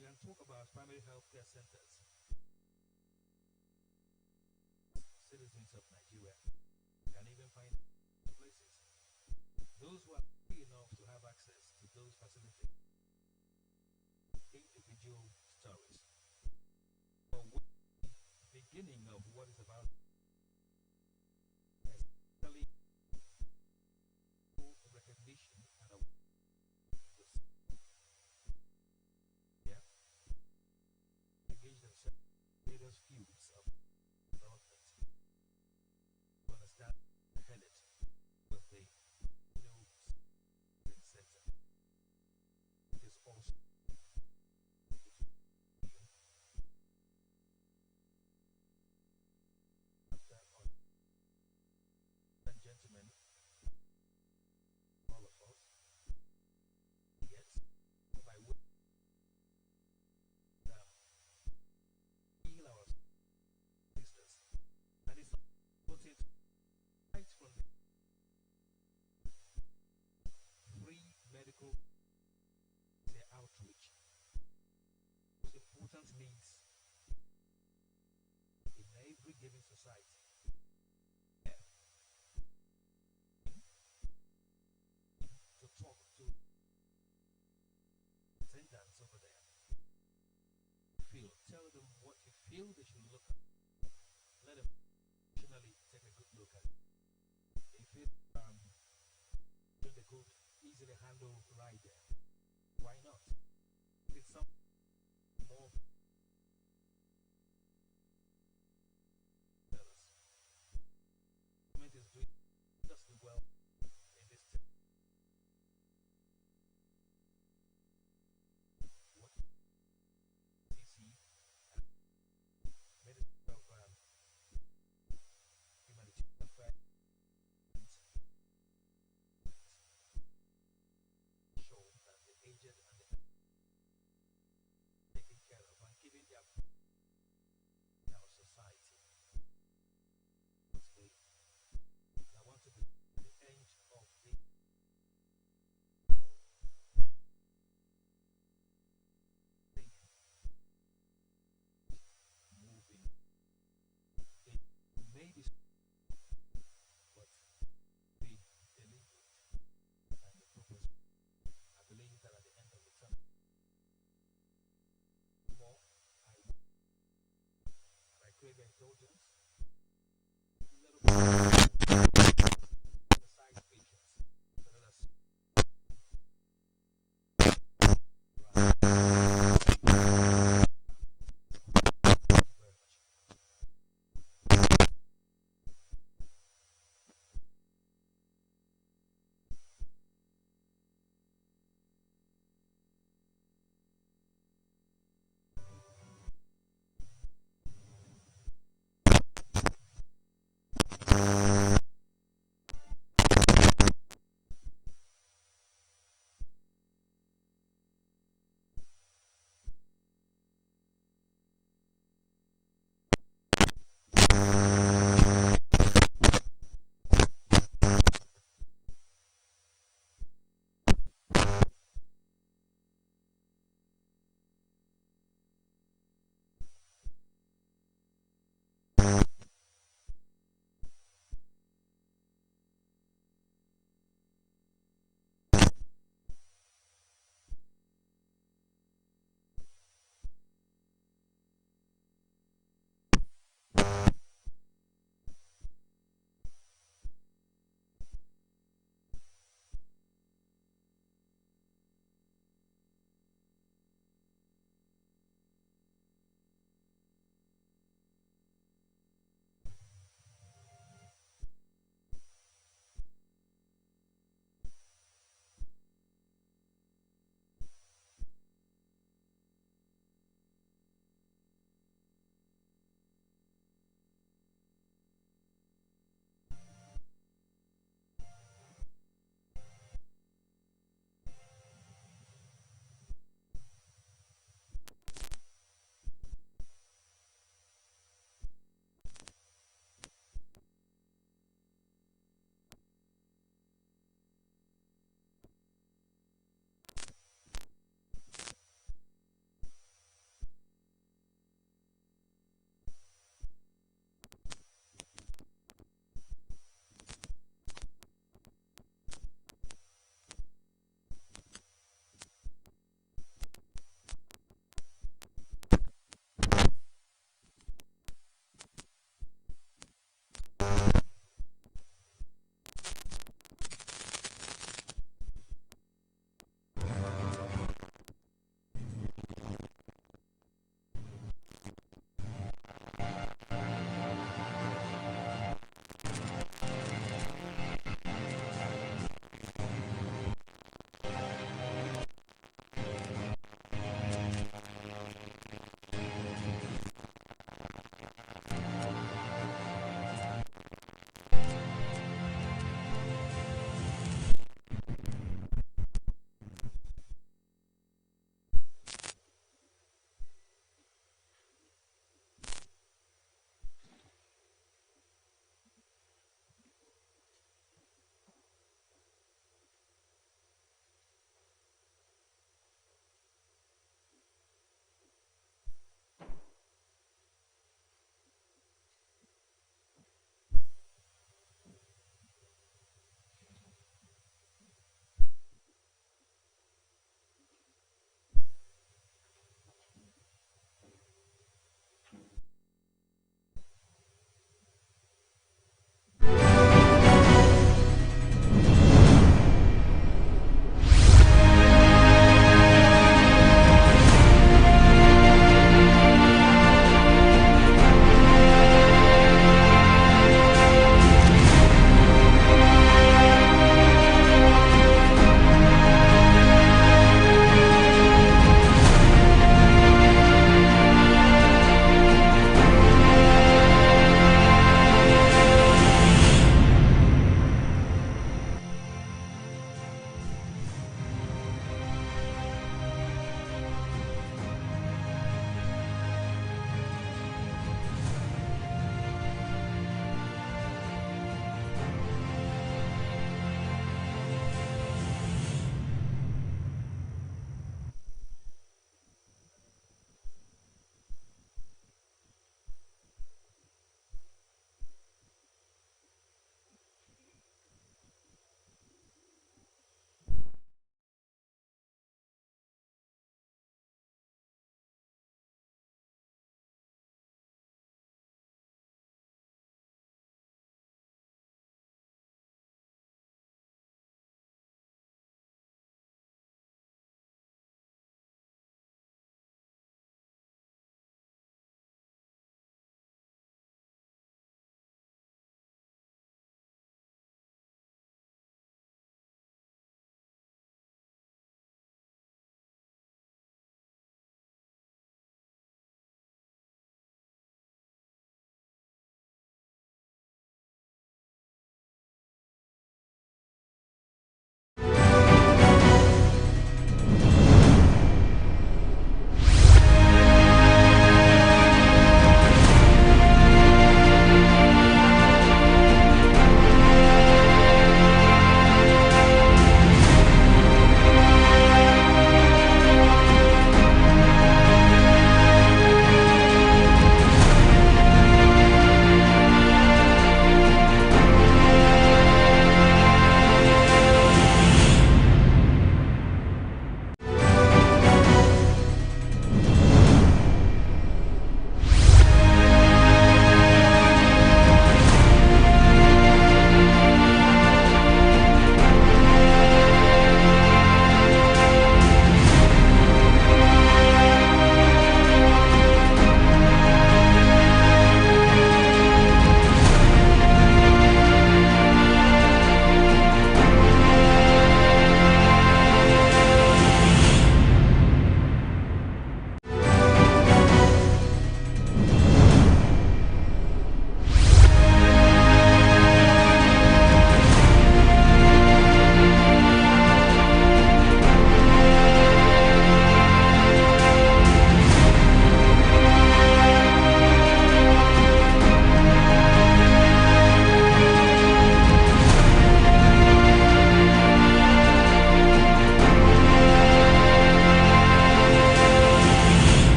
You can talk about primary healthcare centers, citizens of Nigeria can even find places. Those who are lucky enough to have access to those facilities, individual stories. But the beginning of what is about, especially recognition and yeah, engage themselves in various fields of development to understand ahead it with the new center. It is also and gentlemen, all of us, yes, by way heal our sisters. And it's not put it right from the free medical outreach. Most important needs in every given society. Yeah. To talk to attendants over there. Tell them what you feel they should look at. Let them emotionally take a good look at it. If it they could easily handle right there, why not? If it's something more fellas. Government is doing just well in this what CC Minister of Humanitarian Affairs show that the aged and the taken care of and giving their in our society. I want to be at the end of the moving. It may be, but be deliberate and the purpose. I believe that at the end of the tunnel, more I crave indulgence. Little the side features. So let us very much.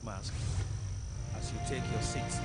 mask as you take your seat.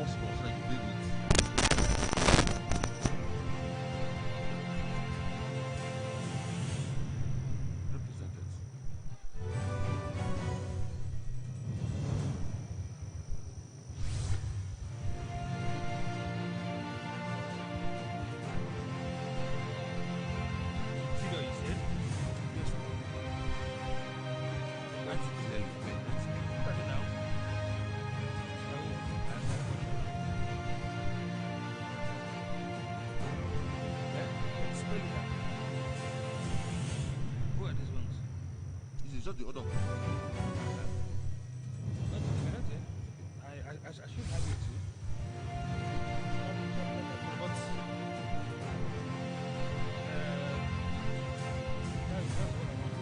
small so that you build it. Represented. See what you said? Yes. That's clearly clear. Look at it now. Explain that. Who are these ones? This is just the order. I should have it too. But that's what I want.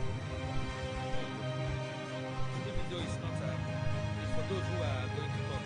Even though it's not, it's for those who are going to talk.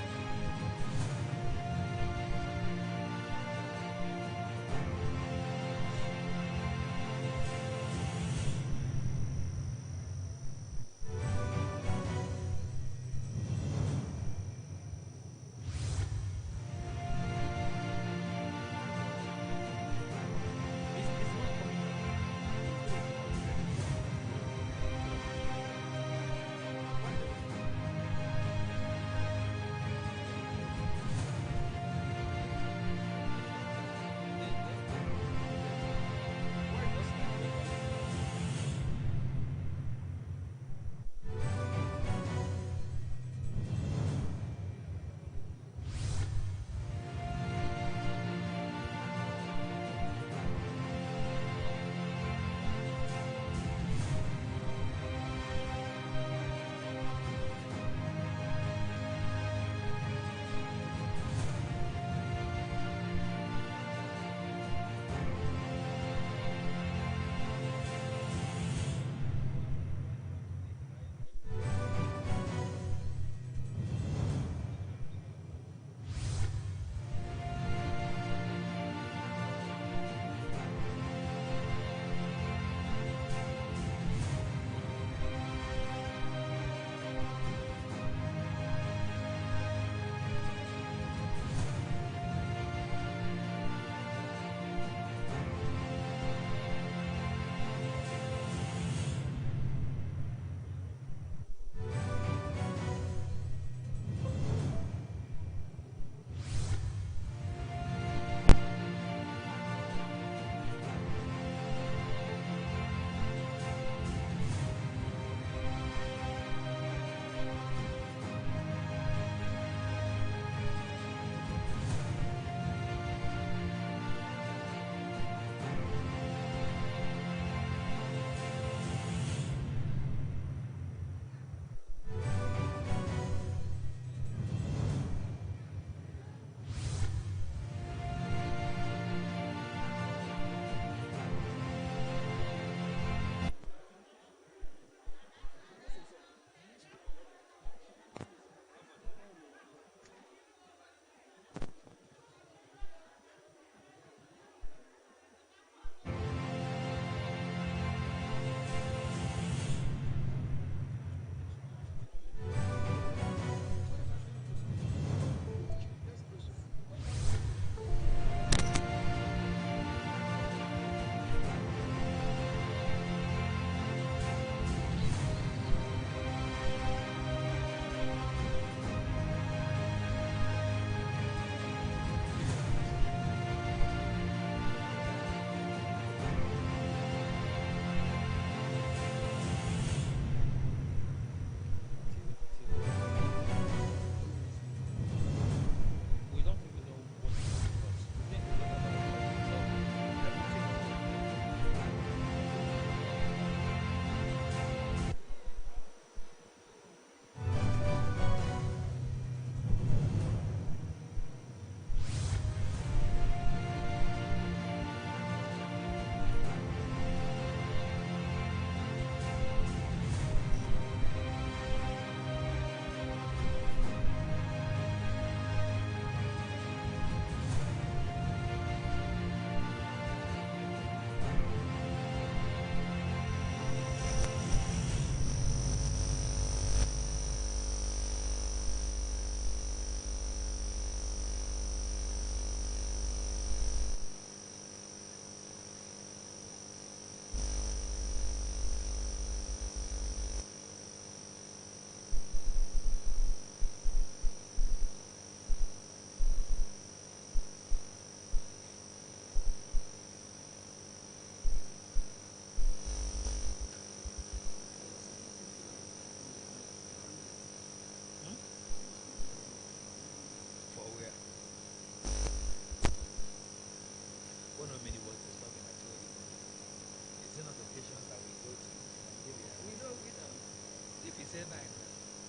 say 9.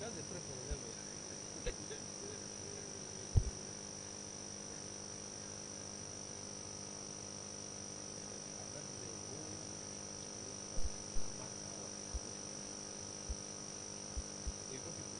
That's the preference level. That is the whole list of man hours. So you got people.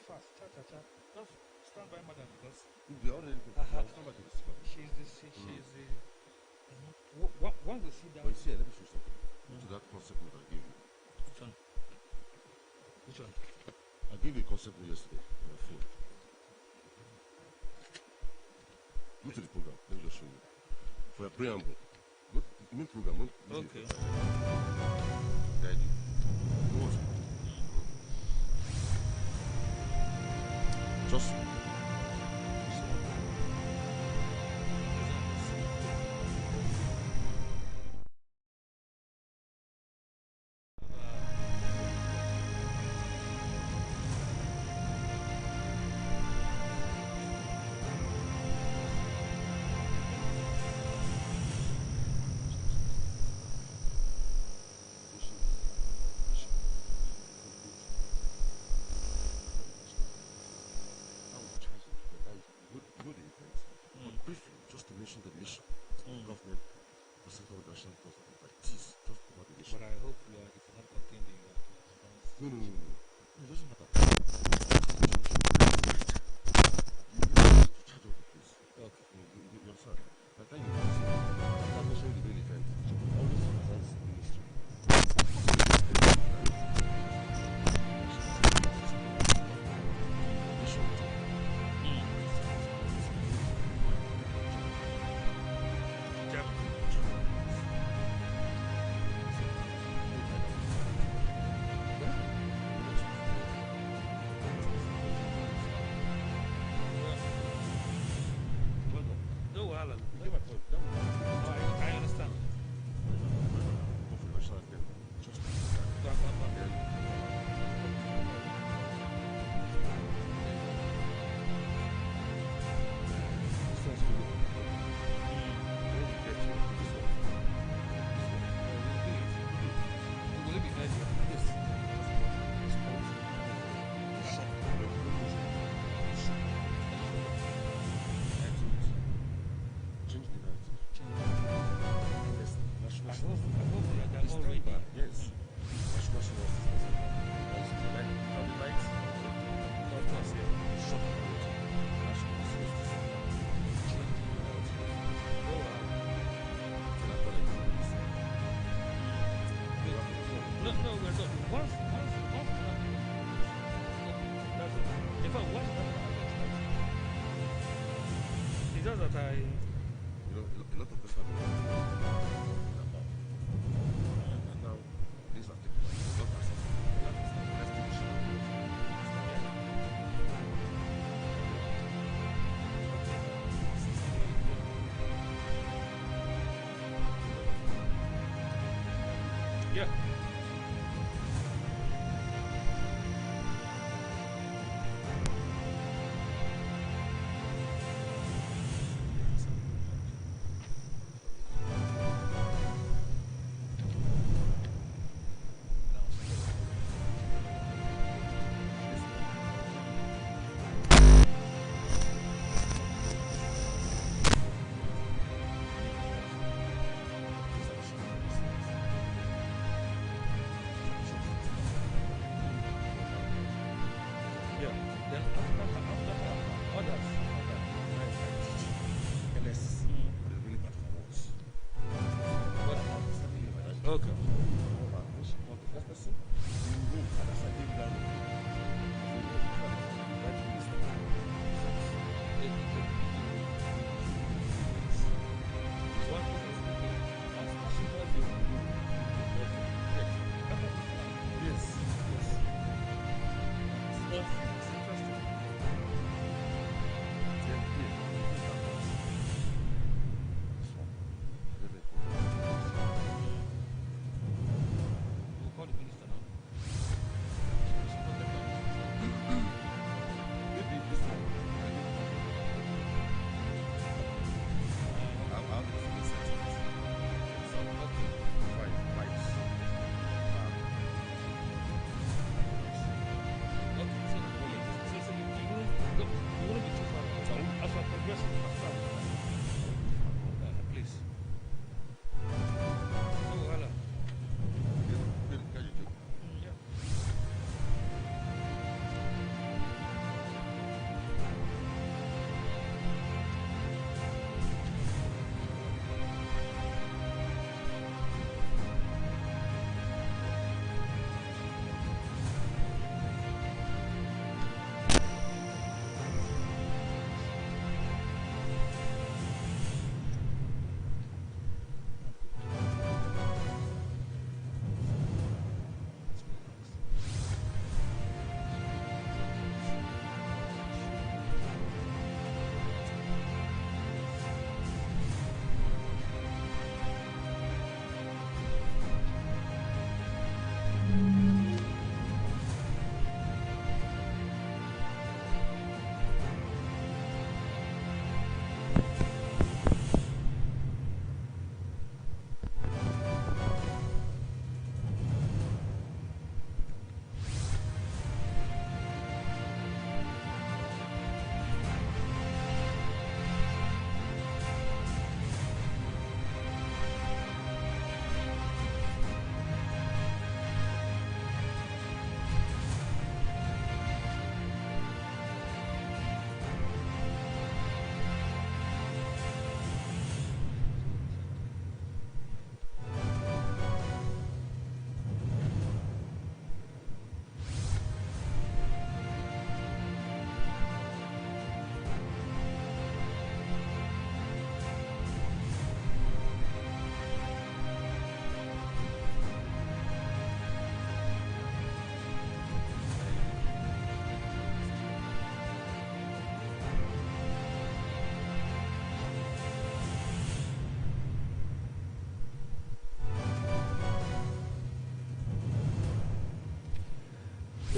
fast. Cha cha cha. Just stand by, madam, because They already somebody is super. she's the once they see that. But you see, let me show you something. To that concept note I gave you. Which one? Which one? I gave you a concept note yesterday on my phone. Go to the program. Let me just show you. For your preamble. Go to the main program. Okay. Guide you. Go on. Just. The mission, government, the sector of national government, like this, just about the mission. But I hope you are, if you're not contained in your response. No. It doesn't matter. You need to charge of the place. Okay. You understand? By the time you after mentioning the main event, always the defense ministry. I understand. Will it be nice? Change the narrative. I hope they're already. Yes. National Senior Citizen. Because the light, the lights, Of course, yeah. shop national senior citizen. Change the narrative. Oh, wow. And I've got a new list. No, we're not. Once, that's it. In fact, once that it's just that I. You know, a lot of people have been about. And now, things are taken back. Not as let's take a shot. Yeah. Yeah. Then after others. LS. But it's really bad for words. What? Okay. When she called the first person, you know, and as I came down,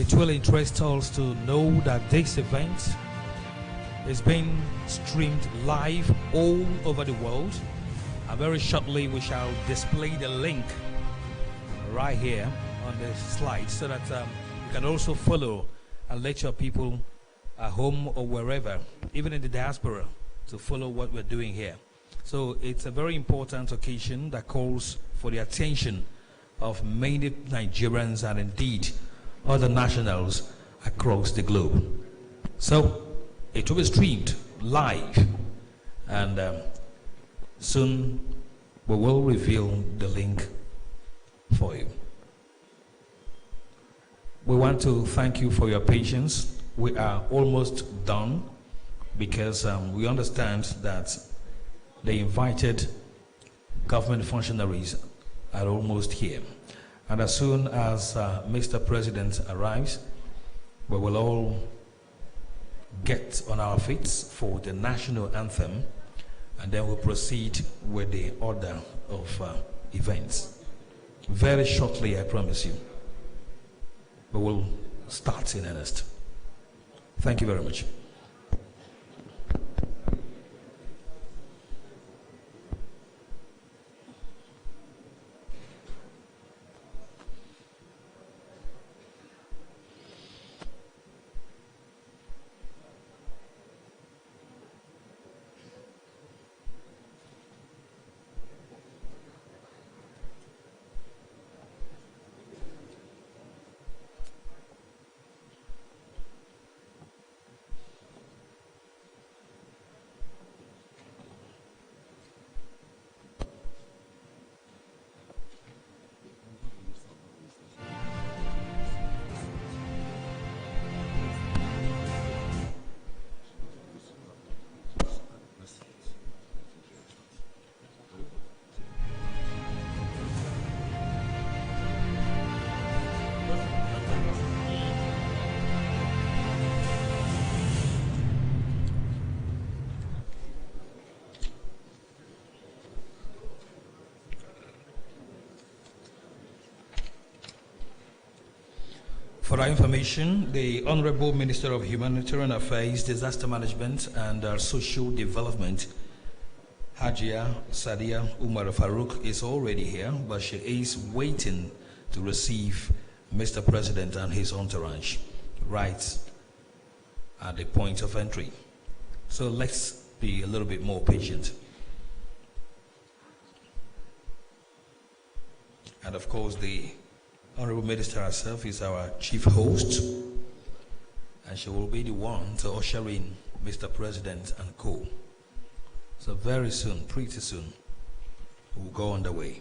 It will interest us to know that this event is being streamed live all over the world. And very shortly we shall display the link right here on the slide so that you can also follow and let your people at home or wherever, even in the diaspora, to follow what we're doing here. So it's a very important occasion that calls for the attention of many Nigerians and indeed other nationals across the globe. So it will be streamed live, and soon we will reveal the link for you. We want to thank you for your patience. We are almost done because we understand that the invited government functionaries are almost here. And as soon as Mr. President arrives, we will all get on our feet for the national anthem, and then we'll proceed with the order of events. Very shortly, I promise you, we will start in earnest. Thank you very much. For our information, the Honorable Minister of Humanitarian Affairs, Disaster Management and Social Development, Hajia Sadia Umar Farouk, is already here, but she is waiting to receive Mr. President and his entourage right at the point of entry. So let's be a little bit more patient. And of course, the Honorable Minister herself is our chief host, and she will be the one to usher in Mr. President and co. So very soon, pretty soon, we'll go on the way.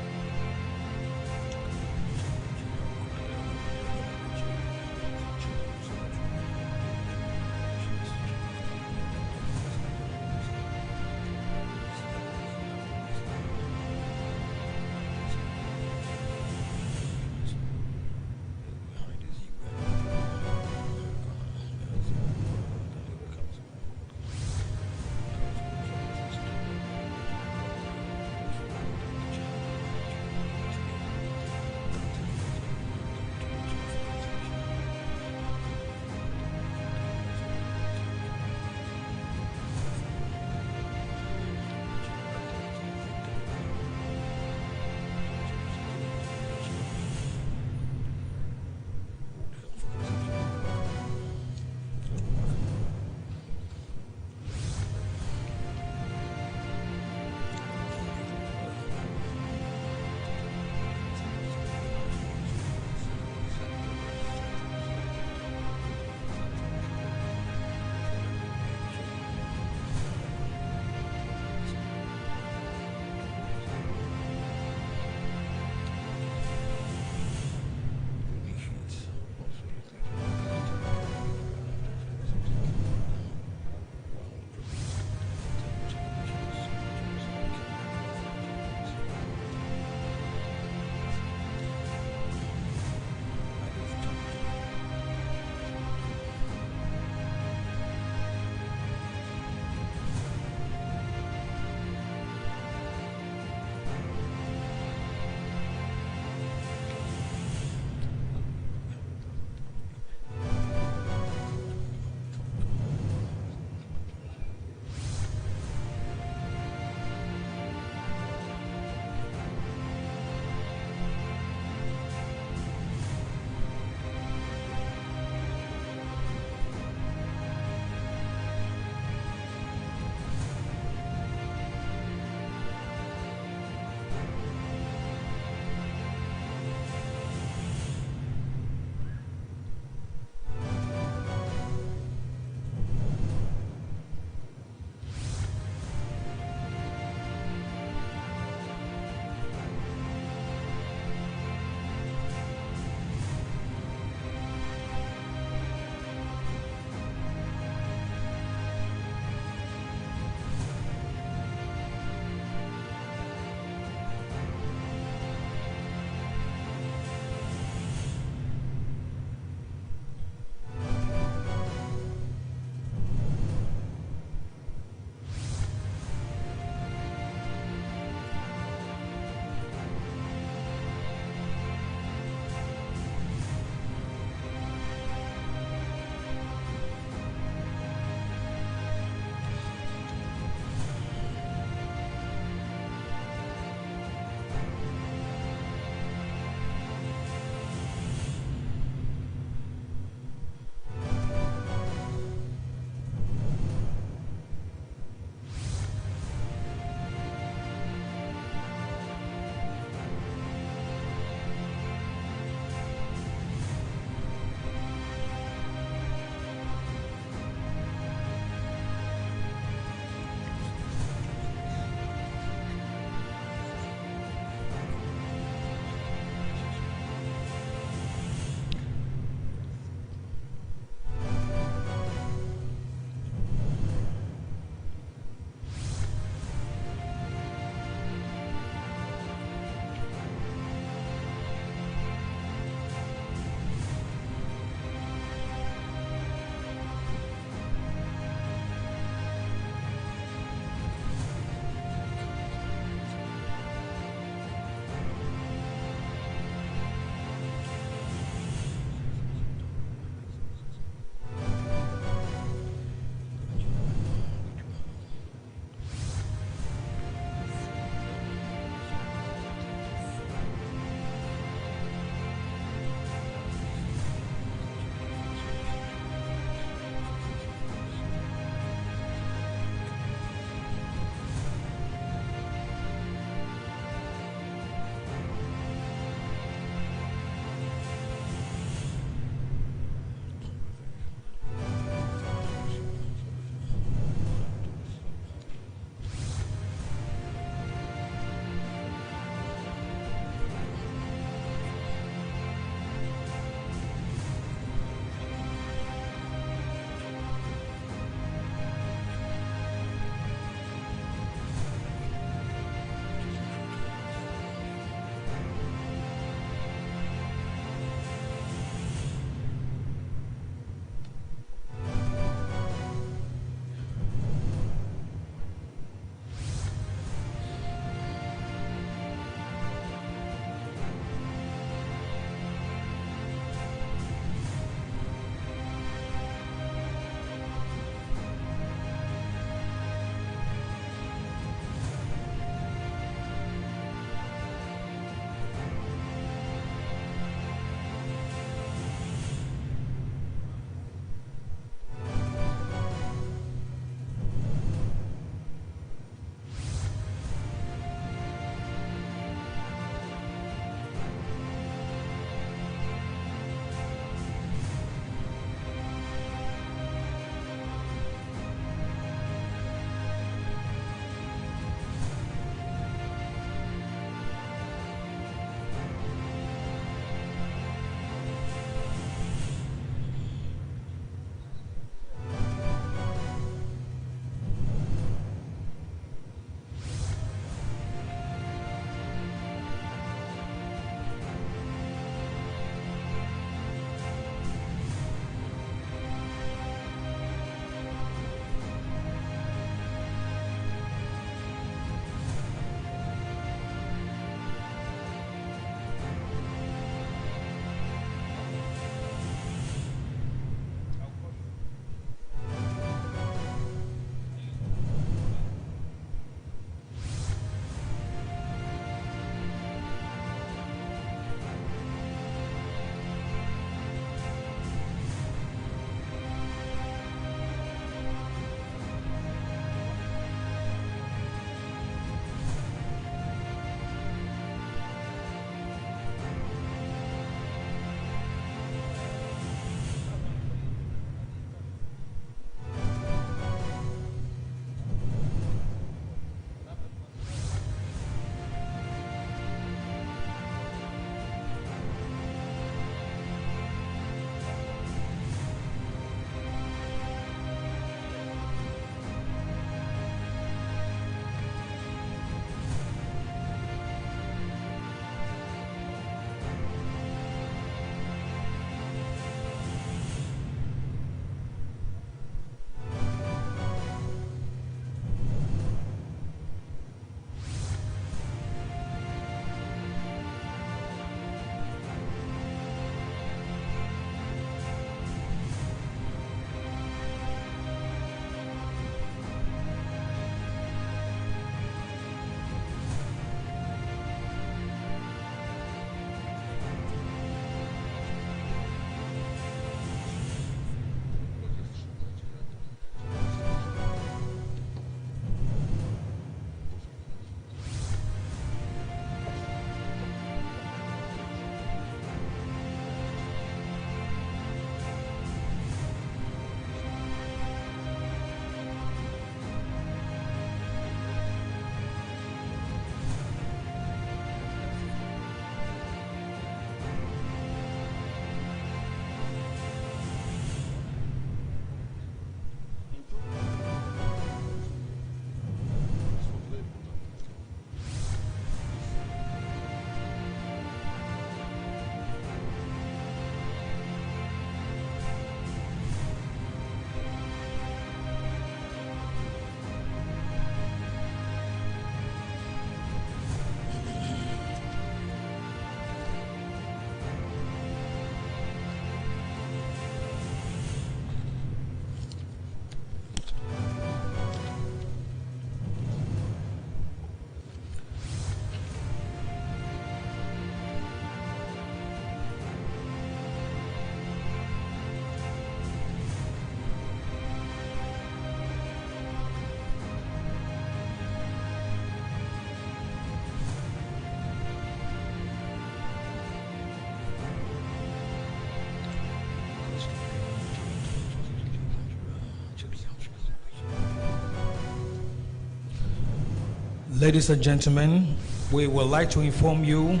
Ladies and gentlemen, we would like to inform you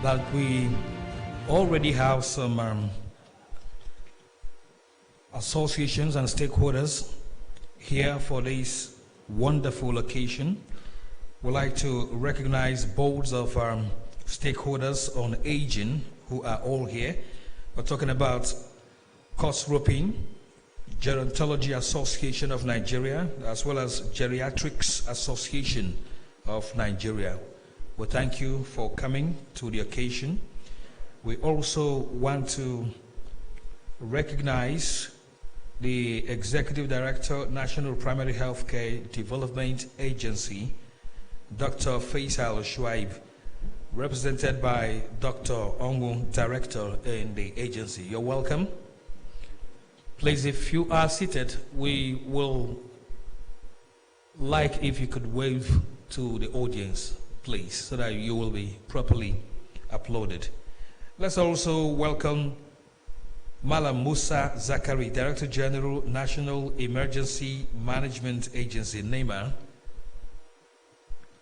that we already have some associations and stakeholders here for this wonderful occasion. We'd like to recognize boards of stakeholders on aging who are all here. We're talking about Cost Roping, Gerontology Association of Nigeria, as well as Geriatrics Association of Nigeria. We thank you for coming to the occasion. We also want to recognize the Executive Director, National Primary Healthcare Development Agency, Dr. Faisal Shuaib, represented by Dr. Ongu, Director in the agency. You're welcome. Please, if you are seated, we will like if you could wave to the audience, please, so that you will be properly uploaded. Let's also welcome Malam Musa Zakari, Director General, National Emergency Management Agency, NEMA.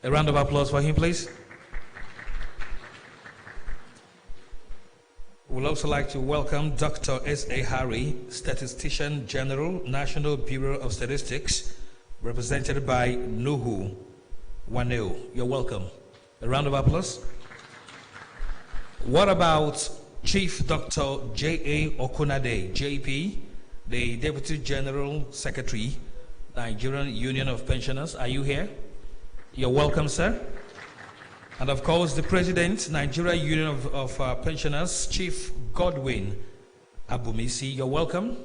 A round of applause for him, please. We'd also like to welcome Dr. S.A. Harry, Statistician General, National Bureau of Statistics, represented by Nuhu Waneo. You're welcome. A round of applause. What about Chief Dr. J.A. Okunade, JP, the Deputy General Secretary, Nigerian Union of Pensioners? Are you here? You're welcome, sir. And of course, the President, Nigeria Union of Pensioners, Chief Godwin Abumisi. You're welcome.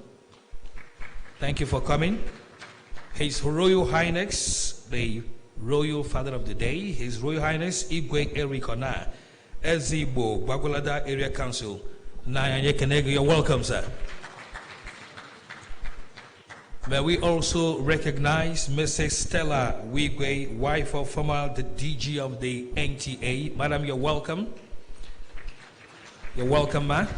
Thank you for coming. His Royal Highness, the Royal Father of the Day, His Royal Highness Igwe Erikona, Ezigbo Bagolada Area Council. You're welcome, sir. May we also recognize Mrs. Stella Wigwe, wife of former the DG of the NTA. Madam, you're welcome. You're welcome, ma'am.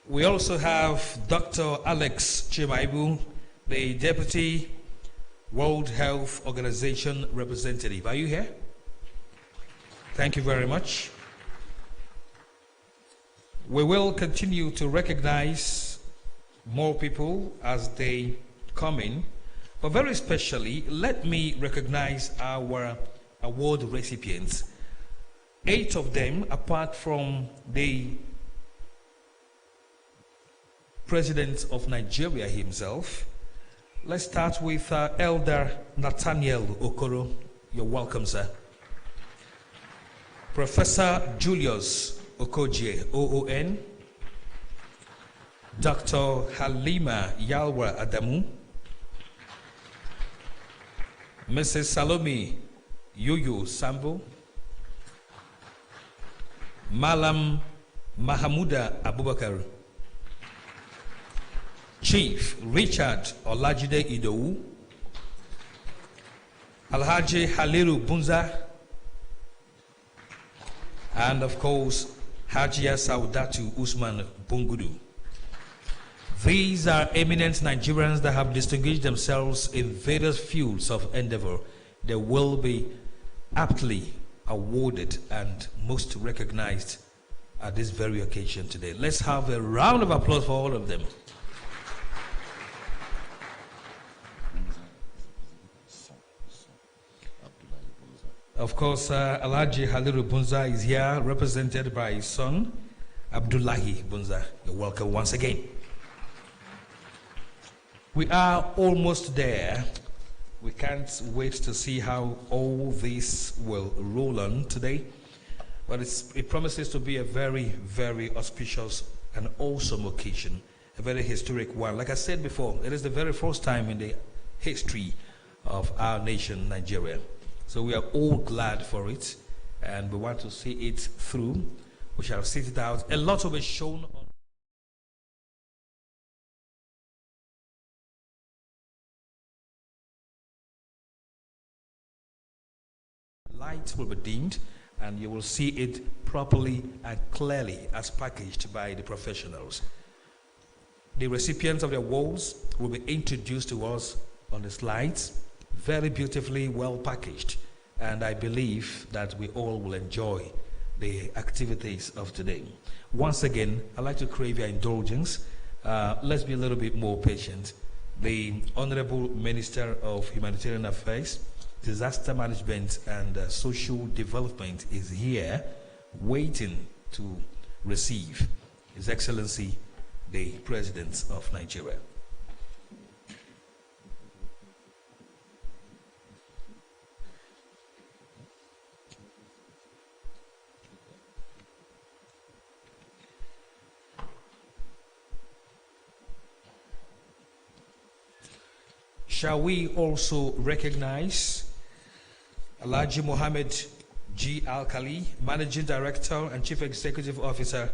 We also have Dr. Alex Chimaibu, the Deputy World Health Organization representative. Are you here? Thank you very much. We will continue to recognize more people as they come in, but very especially, let me recognize our award recipients. 8 of them, apart from the President of Nigeria himself. Let's start with Elder Nathaniel Okoro. You're welcome, sir. Professor Julius Okoje, OON. Dr. Halima Yalwa Adamu. Mrs. Salome Yoyo Sambo. Malam Mahamuda Abubakar. Chief Richard Olajide Idowu. Alhaji Haliru Bunza. And of course, Hajia Saudatu Usman Bungudu. These are eminent Nigerians that have distinguished themselves in various fields of endeavor. They will be aptly awarded and most recognized at this very occasion today. Let's have a round of applause for all of them. Of course, Alhaji Haliru Bunza is here, represented by his son, Abdullahi Bunza. You're welcome once again. We are almost there. We can't wait to see how all this will roll on today. But it promises to be a very, very auspicious and awesome occasion, a very historic one. Like I said before, it is the very first time in the history of our nation, Nigeria. So we are all glad for it, and we want to see it through. We shall sit it out. A lot will be shown on. Lights will be dimmed, and you will see it properly and clearly as packaged by the professionals. The recipients of the awards will be introduced to us on the slides, very beautifully well packaged, and I believe that we all will enjoy the activities of today. Once again, I'd like to crave your indulgence. Let's be a little bit more patient. The Honorable Minister of Humanitarian Affairs, Disaster Management and Social Development is here waiting to receive His Excellency, the President of Nigeria. Shall we also recognize Alhaji Mohammed G. Alkali, Managing Director and Chief Executive Officer,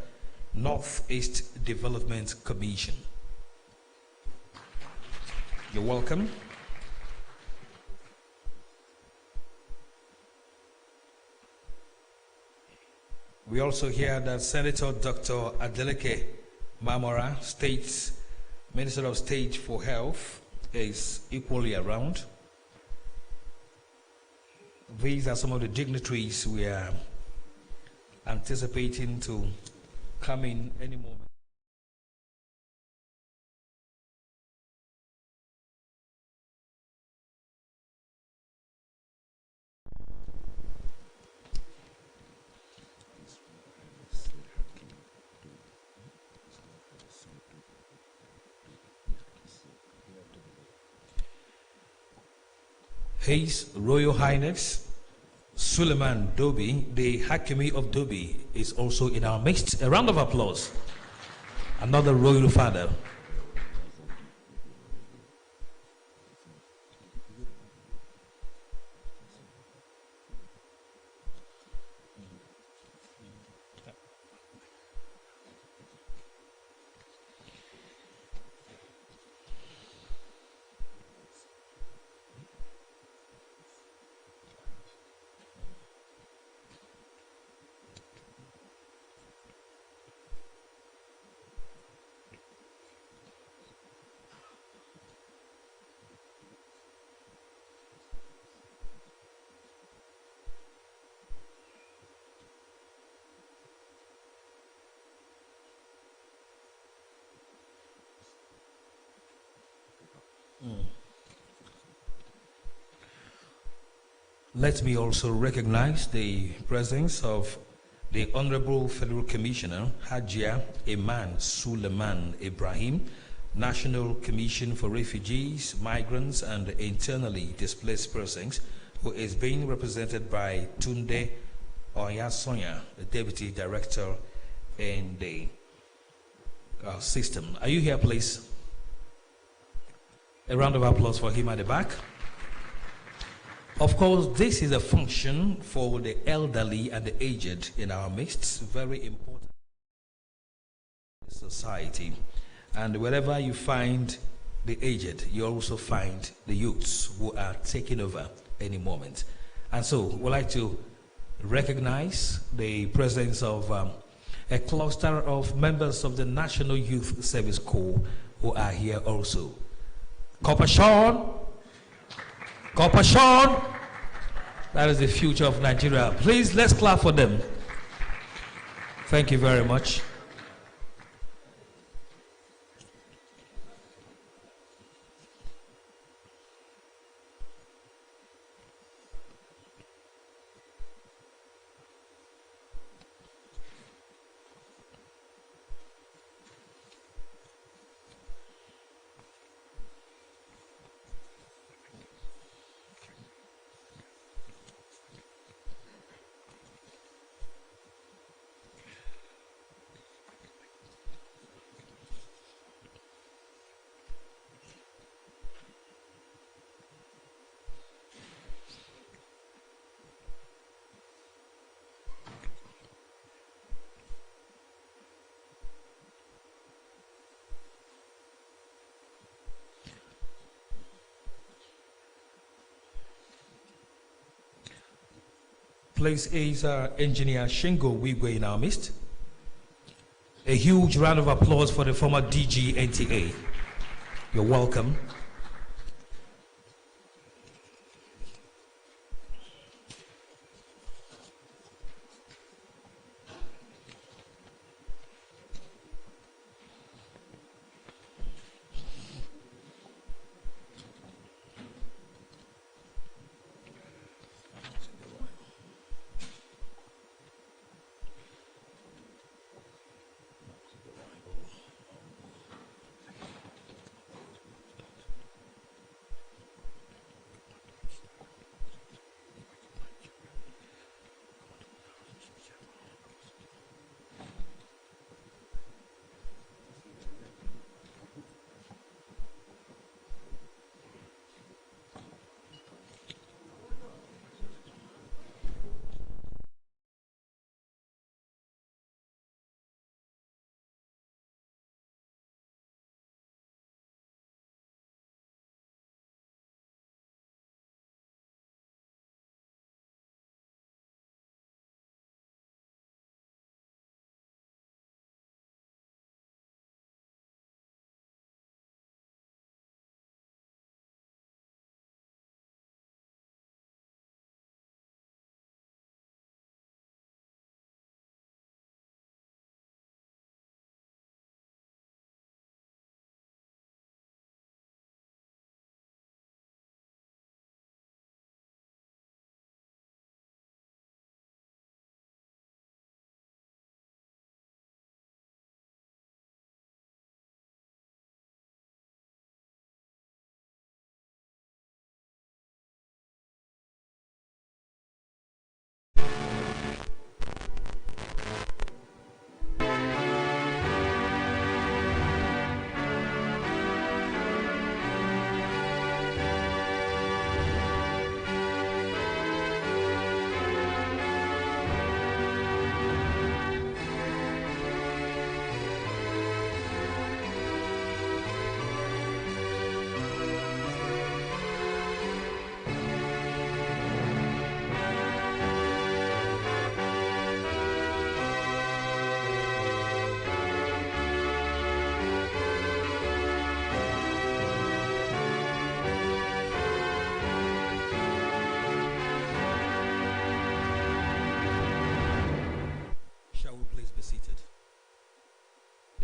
Northeast Development Commission. You're welcome. We also hear that Senator Dr. Adeleke Mamora, Minister of State for Health, is equally around. These are some of the dignitaries we are anticipating to come in any moment. His Royal Highness Suleiman Dobi, the Hakimi of Dobi, is also in our midst. A round of applause. Another royal father. Let me also recognize the presence of the Honorable Federal Commissioner Hajia Iman Suleiman Ibrahim, National Commission for Refugees, Migrants and Internally Displaced Persons, who is being represented by Tunde Oyasonya, the Deputy Director in the system. Are you here, please? A round of applause for him at the back. Of course, this is a function for the elderly and the aged in our midst, very important in society. And wherever you find the aged, you also find the youths who are taking over any moment. And so we'd like to recognize the presence of a cluster of members of the National Youth Service Corps who are here also. Copper Sean, that is the future of Nigeria. Please, let's clap for them. Thank you very much. Please is Engineer Shingo Wigwe in our midst. A huge round of applause for the former DG NTA. You're welcome.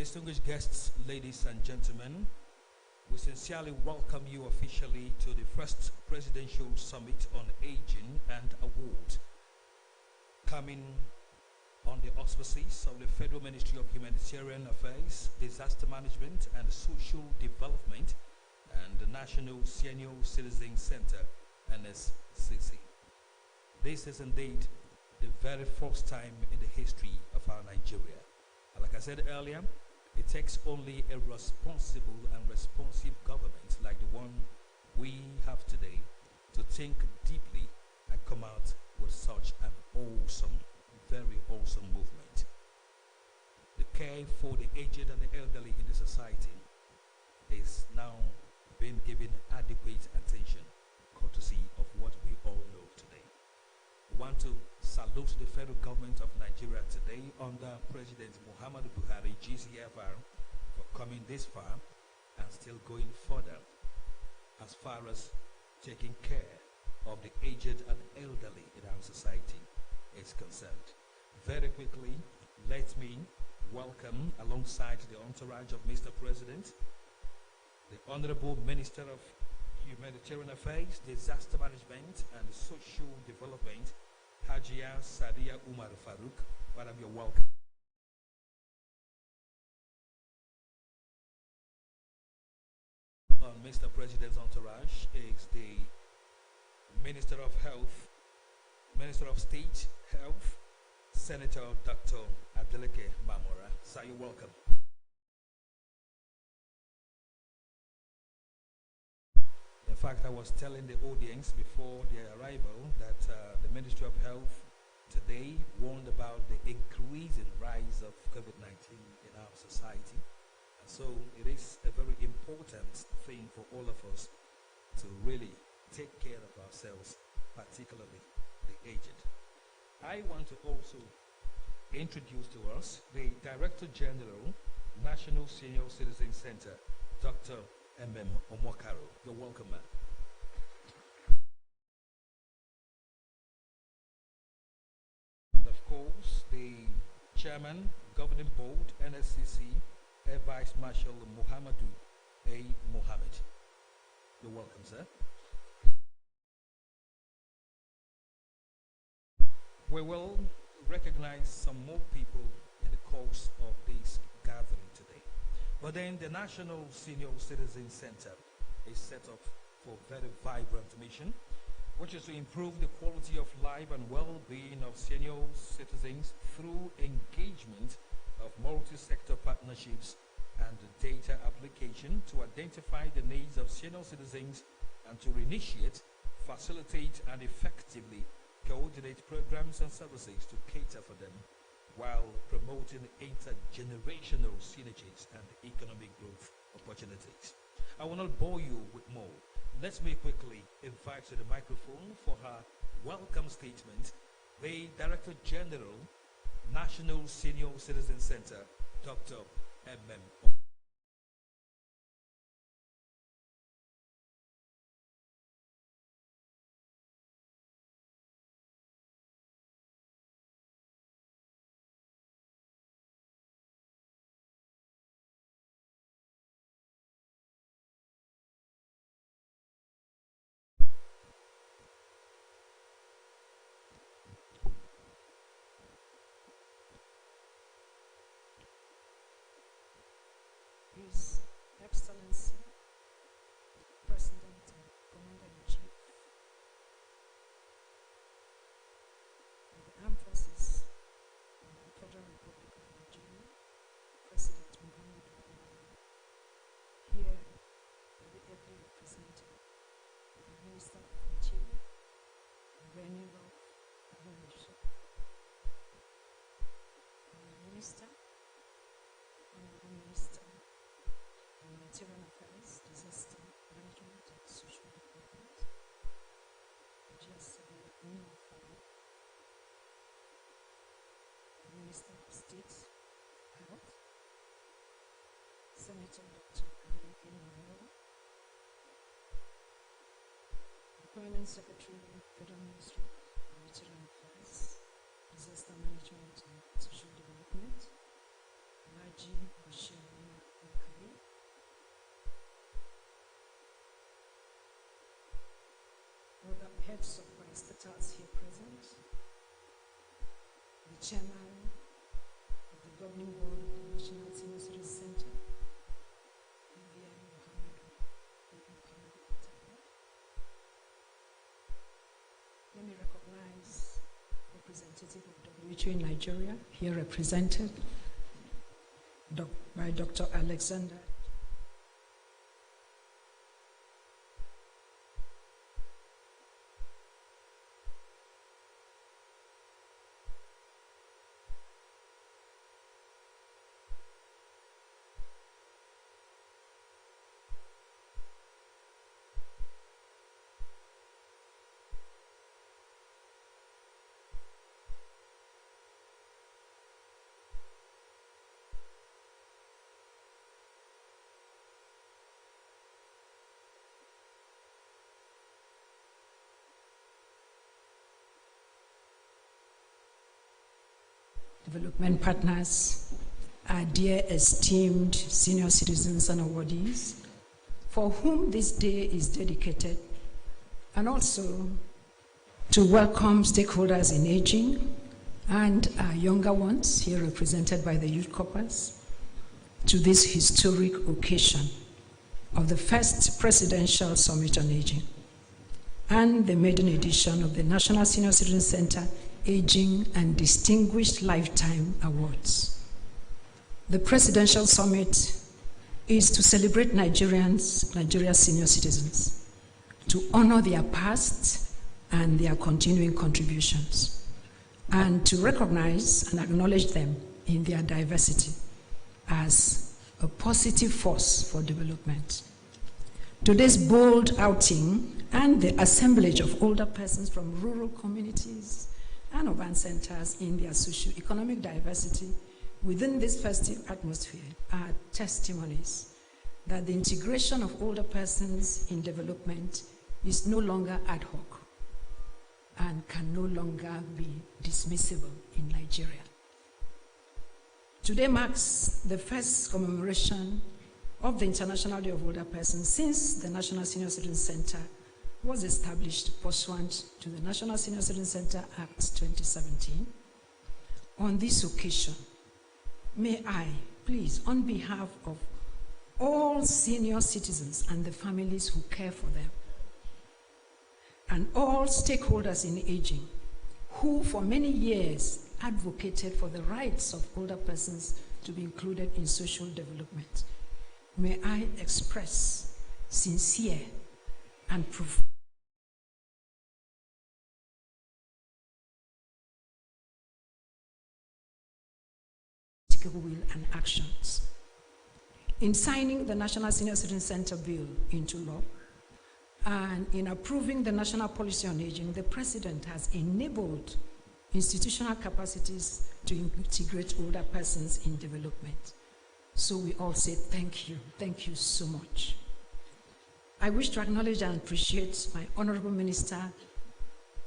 Distinguished guests, ladies and gentlemen, we sincerely welcome you officially to the first Presidential Summit on Aging and Award, coming on the auspices of the Federal Ministry of Humanitarian Affairs, Disaster Management and Social Development and the National Senior Citizen Center, NSCC. This is indeed the very first time in the history of our Nigeria. And like I said earlier, it takes only a responsible and responsive government like the one we have today to think deeply and come out with such an awesome, very awesome movement. The care for the aged and the elderly in the society is now being given adequate attention, courtesy of what we all know today. We want to salute the federal government of Nigeria today under President Muhammadu Buhari, GCFR, for coming this far and still going further as far as taking care of the aged and elderly in our society is concerned. Very quickly, let me welcome alongside the entourage of Mr. President, the Honorable Minister of Humanitarian Affairs, Disaster Management and Social Development, Hajia Sadia Umar Farouk. Madam, you're welcome. On Mr. President's entourage is the Minister of Health, Minister of State Health, Senator Dr. Adeleke Mamora. Sir, you're welcome. In fact, I was telling the audience before their arrival that the Ministry of Health today warned about the increasing rise of COVID-19 in our society. And so it is a very important thing for all of us to really take care of ourselves, particularly the aged. I want to also introduce to us the Director General, National Senior Citizen Center, Dr. M.M. Omokaro. You're welcome, ma'am. And of course, the Chairman, Governing Board, NSCC, Air Vice Marshal Muhammadu A. Mohammed. You're welcome, sir. We will recognize some more people in the course of this gathering today. But then the National Senior Citizen Center is set up for a very vibrant mission, which is to improve the quality of life and well-being of senior citizens through engagement of multi-sector partnerships and data application to identify the needs of senior citizens and to initiate, facilitate, and effectively coordinate programs and services to cater for them, while promoting intergenerational synergies and economic growth opportunities. I will not bore you with more. Let me quickly invite to the microphone for her welcome statement the Director General, National Senior Citizen Center, Dr. M.M. His Excellency, President and Commander-in-Chief of the Armed Forces of the Federal Republic of Nigeria, President Muhammadu Buhari, here will be ably represented by the Minister of Interior and Renewal of Ownership, Honorable Minister, Honorable Minister, Humanitarian Affairs, Disaster Management and Social Development, Minister of State Health, Senator Dr. Adeleke Mamora, Employment Secretary, Federal Ministry of Humanitarian Affairs, Disaster Management and Social Development, Haji Bashiruna Bakari, all the heads of parastatals here present, the chairman of the governing board of the National Senior Citizens Center, let me recognize representative of WHO in Nigeria, here represented by Dr. Alexander. Development partners, our dear esteemed senior citizens and awardees, for whom this day is dedicated, and also to welcome stakeholders in aging and our younger ones, here represented by the youth corpus, to this historic occasion of the first Presidential Summit on Aging and the maiden edition of the National Senior Citizen Center Aging and Distinguished Lifetime Awards. The Presidential Summit is to celebrate Nigeria's senior citizens, to honor their past and their continuing contributions, and to recognize and acknowledge them in their diversity as a positive force for development. Today's bold outing and the assemblage of older persons from rural communities and urban centers in their socio-economic diversity within this festive atmosphere are testimonies that the integration of older persons in development is no longer ad hoc and can no longer be dismissible in Nigeria. Today marks the first commemoration of the International Day of Older Persons since the National Senior Citizen Center was established pursuant to the National Senior Citizen Center Act 2017. On this occasion, may I, please, on behalf of all senior citizens and the families who care for them, and all stakeholders in aging who for many years advocated for the rights of older persons to be included in social development, may I express sincere and profound will and actions. In signing the National Senior Citizen Center Bill into law and in approving the National Policy on Aging, the President has enabled institutional capacities to integrate older persons in development. So we all say thank you so much. I wish to acknowledge and appreciate my Honorable Minister,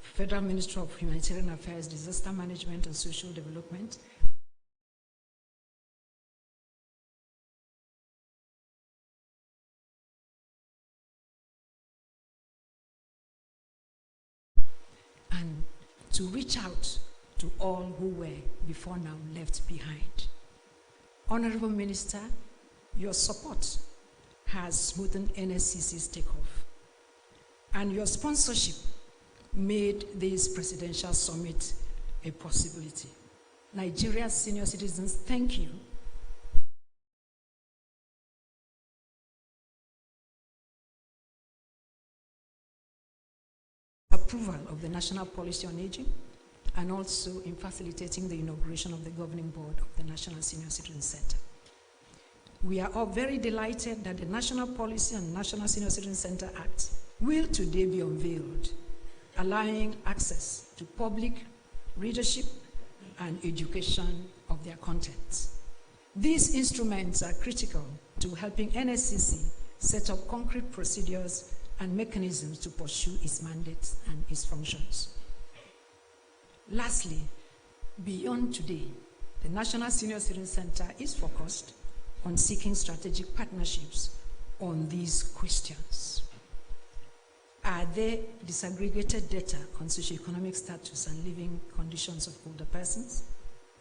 Federal Minister of Humanitarian Affairs, Disaster Management and Social Development, and to reach out to all who were before now left behind. Honorable Minister, your support has smoothened NSCC's takeoff, and your sponsorship made this presidential summit a possibility. Nigeria's senior citizens, thank you. Approval of the National Policy on Aging, and also in facilitating the inauguration of the governing board of the National Senior Citizen Center. We are all very delighted that the National Policy and National Senior Citizen Center Act will today be unveiled, allowing access to public readership and education of their contents. These instruments are critical to helping NSCC set up concrete procedures and mechanisms to pursue its mandates and its functions. Lastly, beyond today, The National Senior Citizen Center is focused on seeking strategic partnerships on these questions. Are there disaggregated data on socioeconomic status and living conditions of older persons?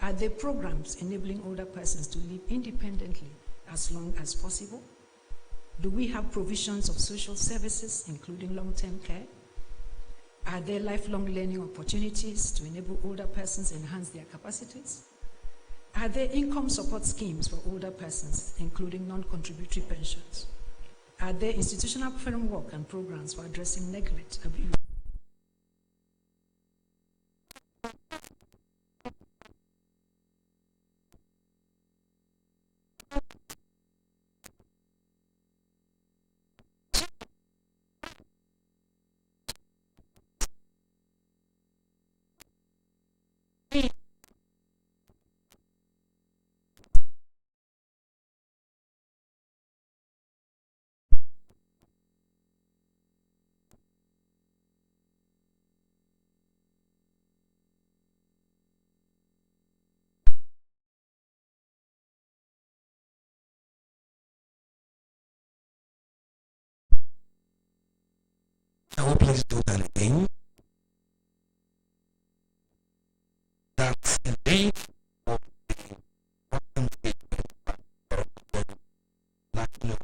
Are there programs enabling older persons to live independently as long as possible? Do we have provisions of social services, including long-term care? Are there lifelong learning opportunities to enable older persons enhance their capacities? Are there income support schemes for older persons, including non-contributory pensions? Are there institutional framework and programs for addressing neglect, abuse? Can we please do that again? That's indeed what the welcome statement national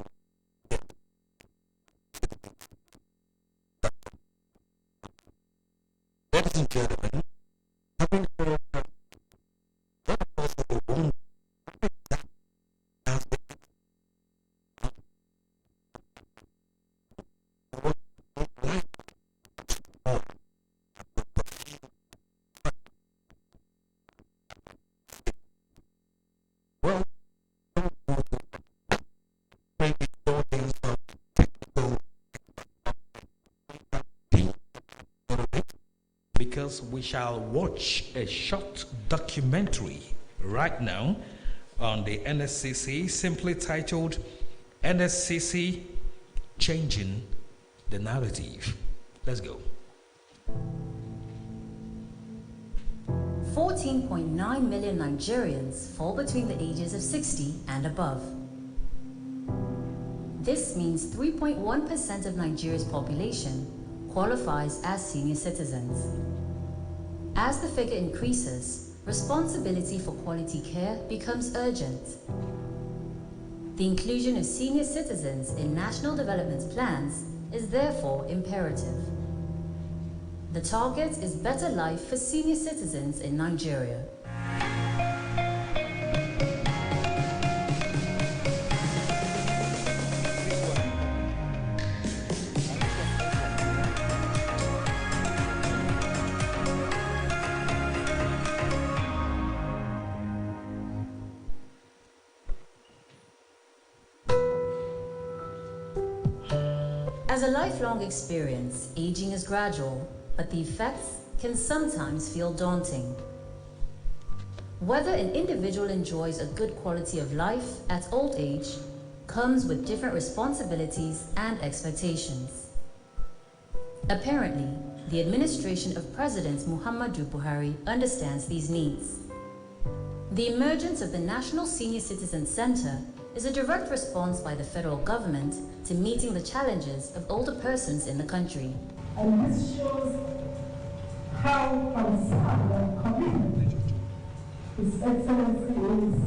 ladies and gentlemen, having heard that one possible wound has been like well, maybe audience of technical because we shall watch a short documentary right now on the NSCC simply titled NSCC Changing the Narrative. Let's go. 14.9 million Nigerians fall between the ages of 60 and above. This means 3.1% of Nigeria's population qualifies as senior citizens. As the figure increases, responsibility for quality care becomes urgent. The inclusion of senior citizens in national development plans is therefore imperative. The target is better life for senior citizens in Nigeria. As a lifelong experience, aging is gradual, but the effects can sometimes feel daunting. Whether an individual enjoys a good quality of life at old age comes with different responsibilities and expectations. Apparently, the administration of President Muhammadu Buhari understands these needs. The emergence of the National Senior Citizen Center is a direct response by the federal government to meeting the challenges of older persons in the country. And this shows how concerned and committed His Excellency is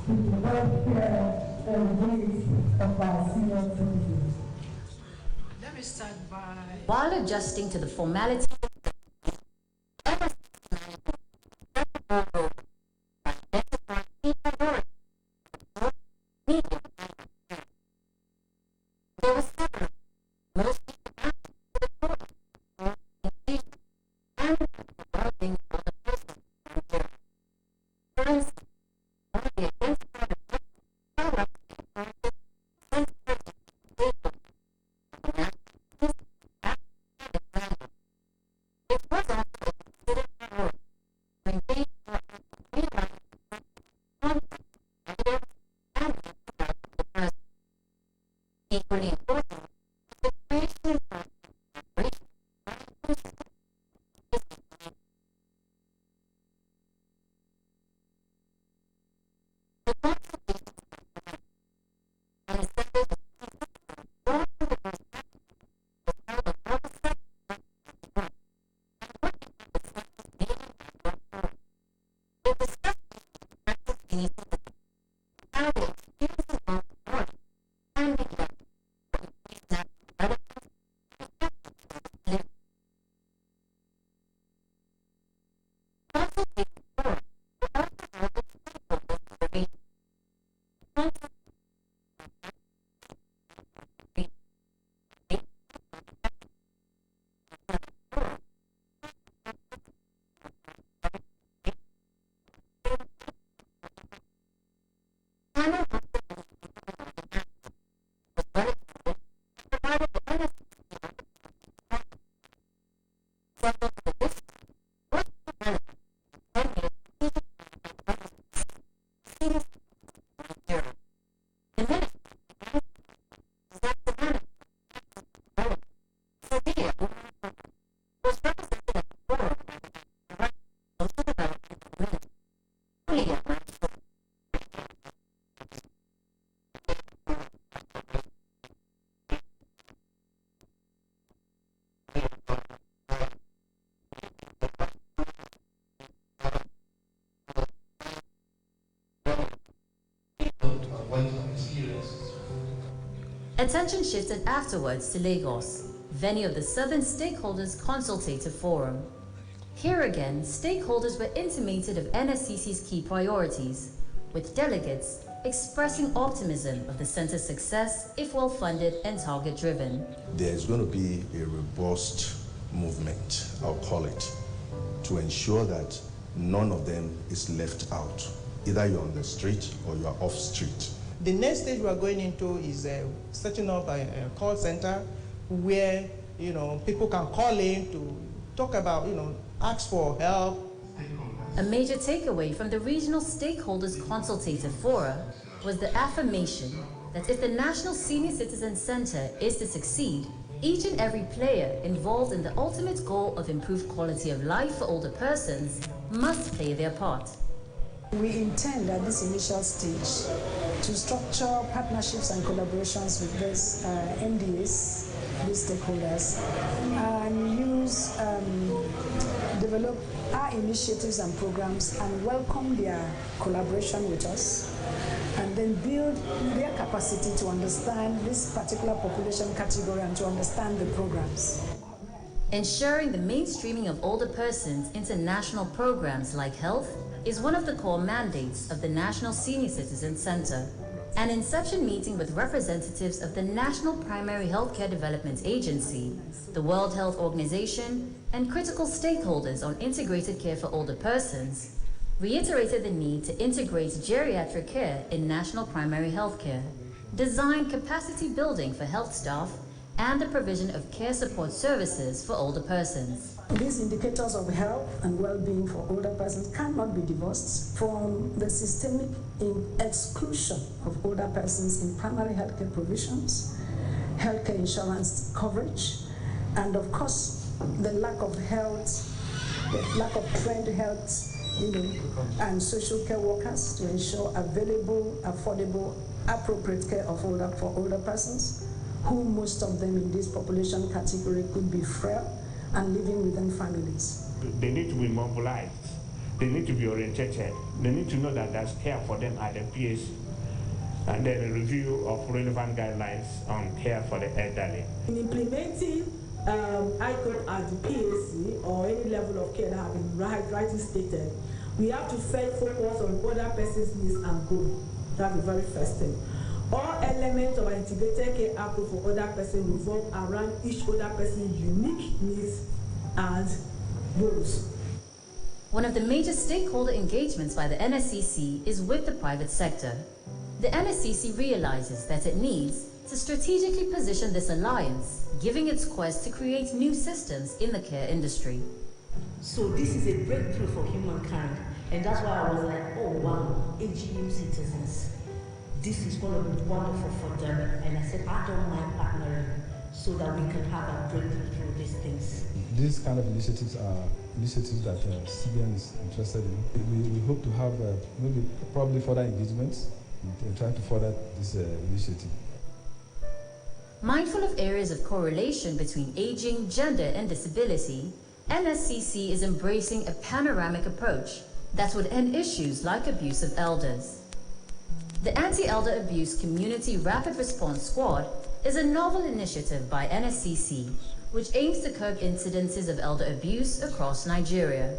to the welfare and needs of our senior citizens. Let me start by... While adjusting to the formality senior Attention shifted afterwards to Lagos, venue of the Southern Stakeholders Consultative Forum. Here again, stakeholders were intimated of NSCC's key priorities, with delegates expressing optimism of the center's success if well-funded and target-driven. There's going to be a robust movement, I'll call it, to ensure that none of them is left out. Either you're on the street or you're off street. The next stage we are going into is setting up a call center where people can call in to talk about, ask for help. A major takeaway from the Regional Stakeholders Consultative Forum was the affirmation that if the National Senior Citizen Center is to succeed, each and every player involved in the ultimate goal of improved quality of life for older persons must play their part. We intend at this initial stage to structure partnerships and collaborations with these MDAs, these stakeholders, and develop our initiatives and programs and welcome their collaboration with us, and then build their capacity to understand this particular population category and to understand the programs. Ensuring the mainstreaming of older persons into national programs like health is one of the core mandates of the National Senior Citizen Center. An inception meeting with representatives of the National Primary Healthcare Development Agency, the World Health Organization, and critical stakeholders on integrated care for older persons reiterated the need to integrate geriatric care in national primary health care, design capacity building for health staff, and the provision of care support services for older persons. These indicators of health and well-being for older persons cannot be divorced from the systemic exclusion of older persons in primary healthcare provisions, healthcare insurance coverage, and of course, the lack of health, the lack of trained health, and social care workers to ensure available, affordable, appropriate care for older persons, who most of them in this population category could be frail and living within families. They need to be mobilized. They need to be orientated. They need to know that there's care for them at the PSC, and then a review of relevant guidelines on care for the elderly. In implementing ICOT at the PSC or any level of care that have been rightly stated, we have to first focus on other person's needs and goals. That's the very first thing. All elements of an integrated care approach for other persons revolve around each other person's unique needs and goals. One of the major stakeholder engagements by the NSCC is with the private sector. The NSCC realizes that it needs to strategically position this alliance, giving its quest to create new systems in the care industry. So this is a breakthrough for humankind, and that's why I was like, oh wow, AGU citizens. This is going to be wonderful for them, and I said, I don't mind partnering so that we can have a breakthrough through these things. These kind of initiatives are initiatives that CBN is interested in. We hope to have probably further engagements in trying to further this initiative. Mindful of areas of correlation between aging, gender, and disability, NSCC is embracing a panoramic approach that would end issues like abuse of elders. The Anti-Elder Abuse Community Rapid Response Squad is a novel initiative by NSCC which aims to curb incidences of elder abuse across Nigeria.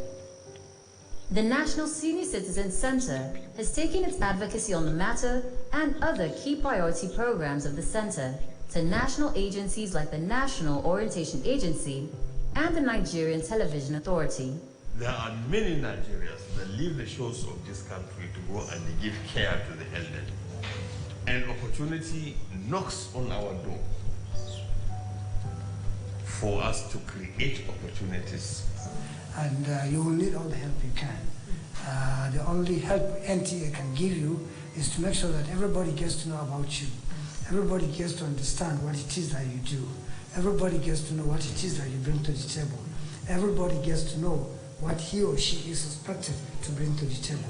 The National Senior Citizen Center has taken its advocacy on the matter and other key priority programs of the center to national agencies like the National Orientation Agency and the Nigerian Television Authority. There are many Nigerians that leave the shores of this country to go and they give care to the elderly. And opportunity knocks on our door for us to create opportunities. And you will need all the help you can. The only help NTA can give you is to make sure that everybody gets to know about you. Everybody gets to understand what it is that you do. Everybody gets to know what it is that you bring to the table. Everybody gets to know what he or she is expected to bring to the table.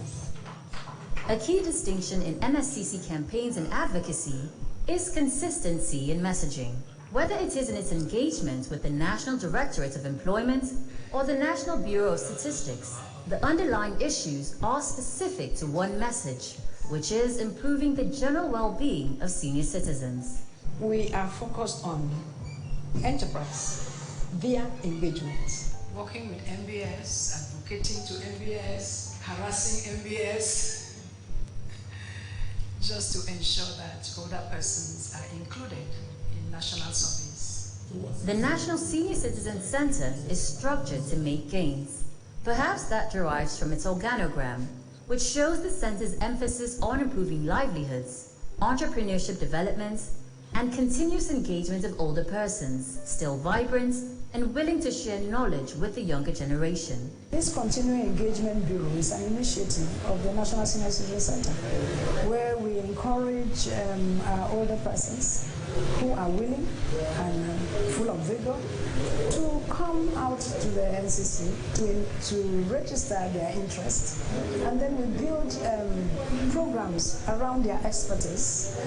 A key distinction in NSCC campaigns and advocacy is consistency in messaging. Whether it is in its engagement with the National Directorate of Employment or the National Bureau of Statistics, the underlying issues are specific to one message, which is improving the general well-being of senior citizens. We are focused on enterprise via engagement. Working with MBS, advocating to MBS, harassing MBS, just to ensure that older persons are included in national service. The National Senior Citizen Center is structured to make gains. Perhaps that derives from its organogram, which shows the center's emphasis on improving livelihoods, entrepreneurship development, and continuous engagement of older persons, still vibrant and willing to share knowledge with the younger generation. This Continuing Engagement Bureau is an initiative of the National Senior Citizen Center, where we encourage our older persons who are willing and full of vigor to come out to the NCC to register their interest, and then we build programs around their expertise.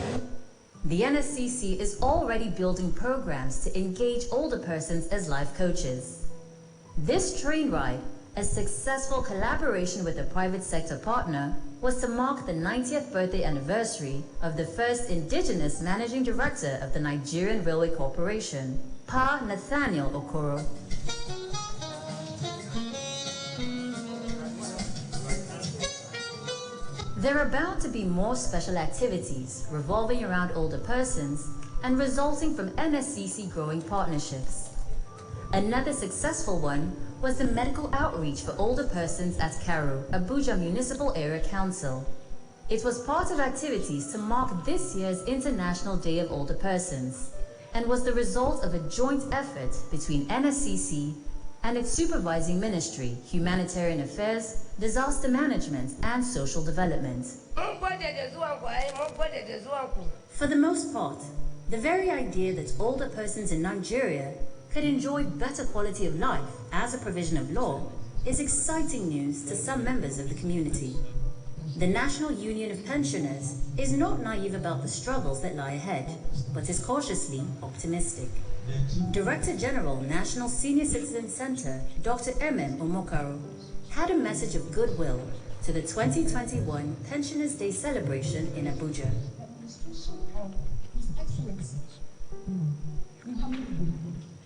The NSCC is already building programs to engage older persons as life coaches. This train ride, a successful collaboration with a private sector partner, was to mark the 90th birthday anniversary of the first indigenous managing director of the Nigerian Railway Corporation, Pa Nathaniel Okoro. There are bound to be more special activities revolving around older persons and resulting from NSCC growing partnerships. Another successful one was the medical outreach for older persons at Karu, Abuja Municipal Area Council. It was part of activities to mark this year's International Day of Older Persons and was the result of a joint effort between NSCC and its supervising ministry, Humanitarian Affairs, Disaster Management, and Social Development. For the most part, the very idea that older persons in Nigeria could enjoy better quality of life as a provision of law is exciting news to some members of the community. The National Union of Pensioners is not naive about the struggles that lie ahead, but is cautiously optimistic. Director General, National Senior Citizen Center, Dr. Omokaro, had a message of goodwill to the 2021 Pensioners' Day celebration in Abuja. His Excellency, Muhammad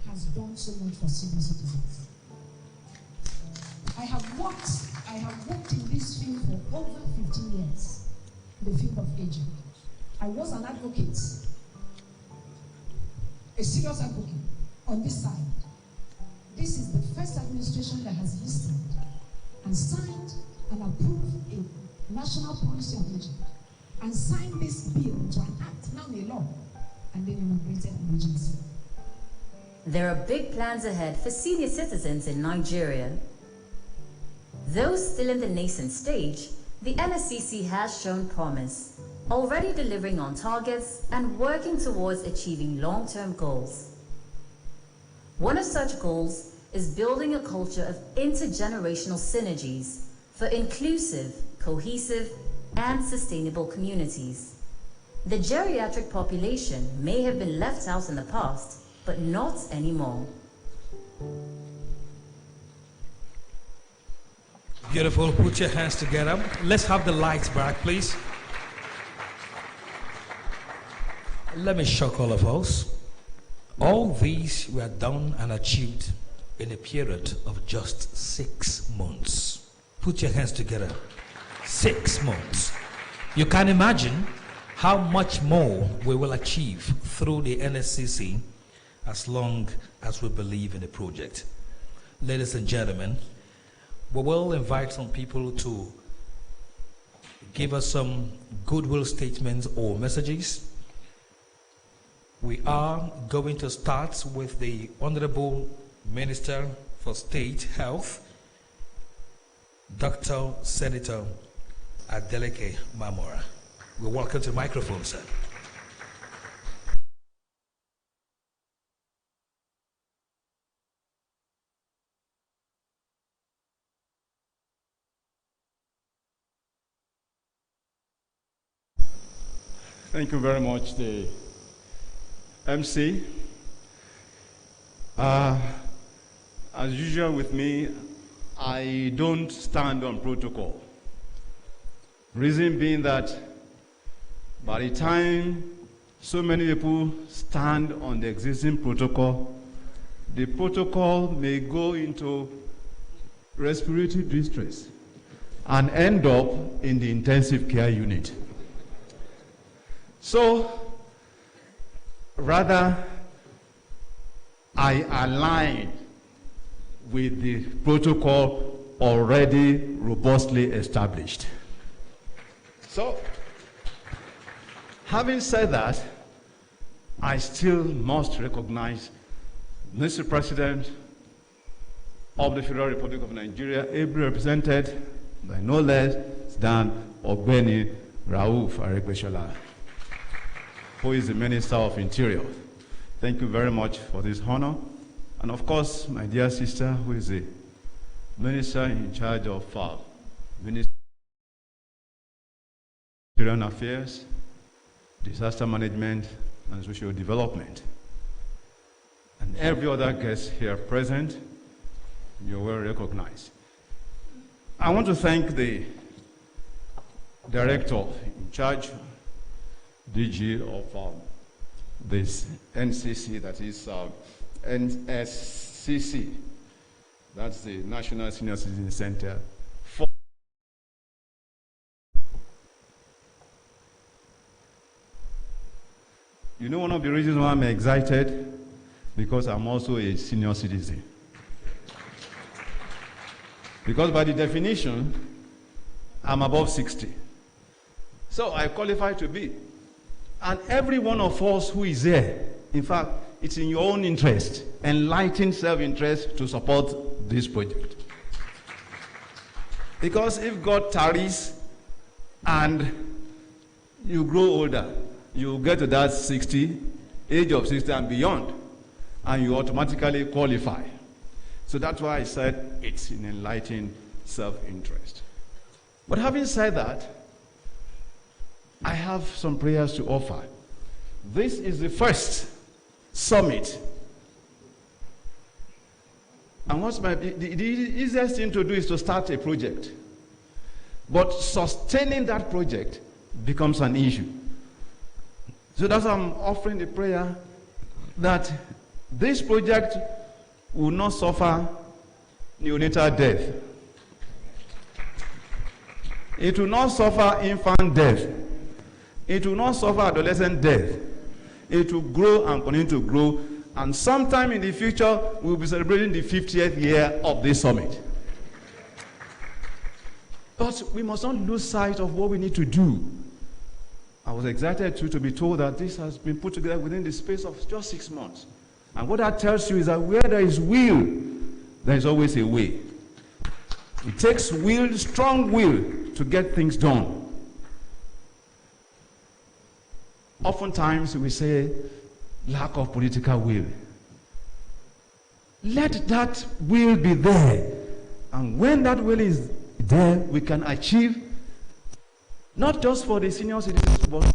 has done so much for senior citizens. I have worked in this field for over 15 years, the field of aging. I was an advocate, a serious advocate on this side. This is the first administration that has listened and signed and approved a national policy of aging and signed this bill to enact now a law and then inaugurated an agency. There are big plans ahead for senior citizens in Nigeria. Though still in the nascent stage, the NSCC has shown promise, already delivering on targets and working towards achieving long-term goals. One of such goals is building a culture of intergenerational synergies for inclusive, cohesive, and sustainable communities. The geriatric population may have been left out in the past, but not anymore. Beautiful. Put your hands together. Let's have the lights back, please. Let me shock all of us. All these were done and achieved in a period of just 6 months. Put your hands together. 6 months. You can imagine how much more we will achieve through the NSCC as long as we believe in the project. Ladies and gentlemen, we will invite some people to give us some goodwill statements or messages. We are going to start with the Honorable Minister for State Health, Dr. Senator Adeleke Mamora. We're welcome to the microphone, sir. Thank you very much, the MC. As usual with me, I don't stand on protocol. Reason being that by the time so many people stand on the existing protocol, the protocol may go into respiratory distress and end up in the intensive care unit. So, rather, I align with the protocol already robustly established. So, having said that, I still must recognize Mr. President of the Federal Republic of Nigeria, ably represented by no less than Ogbeni Rauf Aregbesola, who is the Minister of Interior. Thank you very much for this honor. And of course, my dear sister, who is the Minister in charge of Ministry of Affairs, Disaster Management, and Social Development. And every other guest here present, you're well recognized. I want to thank the Director in charge, DG of this NCC, that is NSCC, that's the National Senior Citizen Center. You know, one of the reasons why I'm excited, because I'm also a senior citizen. Because by the definition, I'm above 60. So I qualify to be. And every one of us who is here, in fact, it's in your own interest, enlightened self-interest, to support this project. Because if God tarries and you grow older, you get to that age of 60 and beyond, and you automatically qualify. So that's why I said it's in enlightened self-interest. But having said that, I have some prayers to offer. This is the first summit. And the easiest thing to do is to start a project. But sustaining that project becomes an issue. So that's why I'm offering the prayer that this project will not suffer neonatal death. It will not suffer infant death. It will not suffer adolescent death. It will grow and continue to grow. And sometime in the future, we'll be celebrating the 50th year of this summit. But we must not lose sight of what we need to do. I was excited too to be told that this has been put together within the space of just 6 months. And what that tells you is that where there is will, there is always a way. It takes will, strong will, to get things done. Oftentimes we say lack of political will. Let that will be there. And when that will is there, we can achieve not just for the senior citizens, but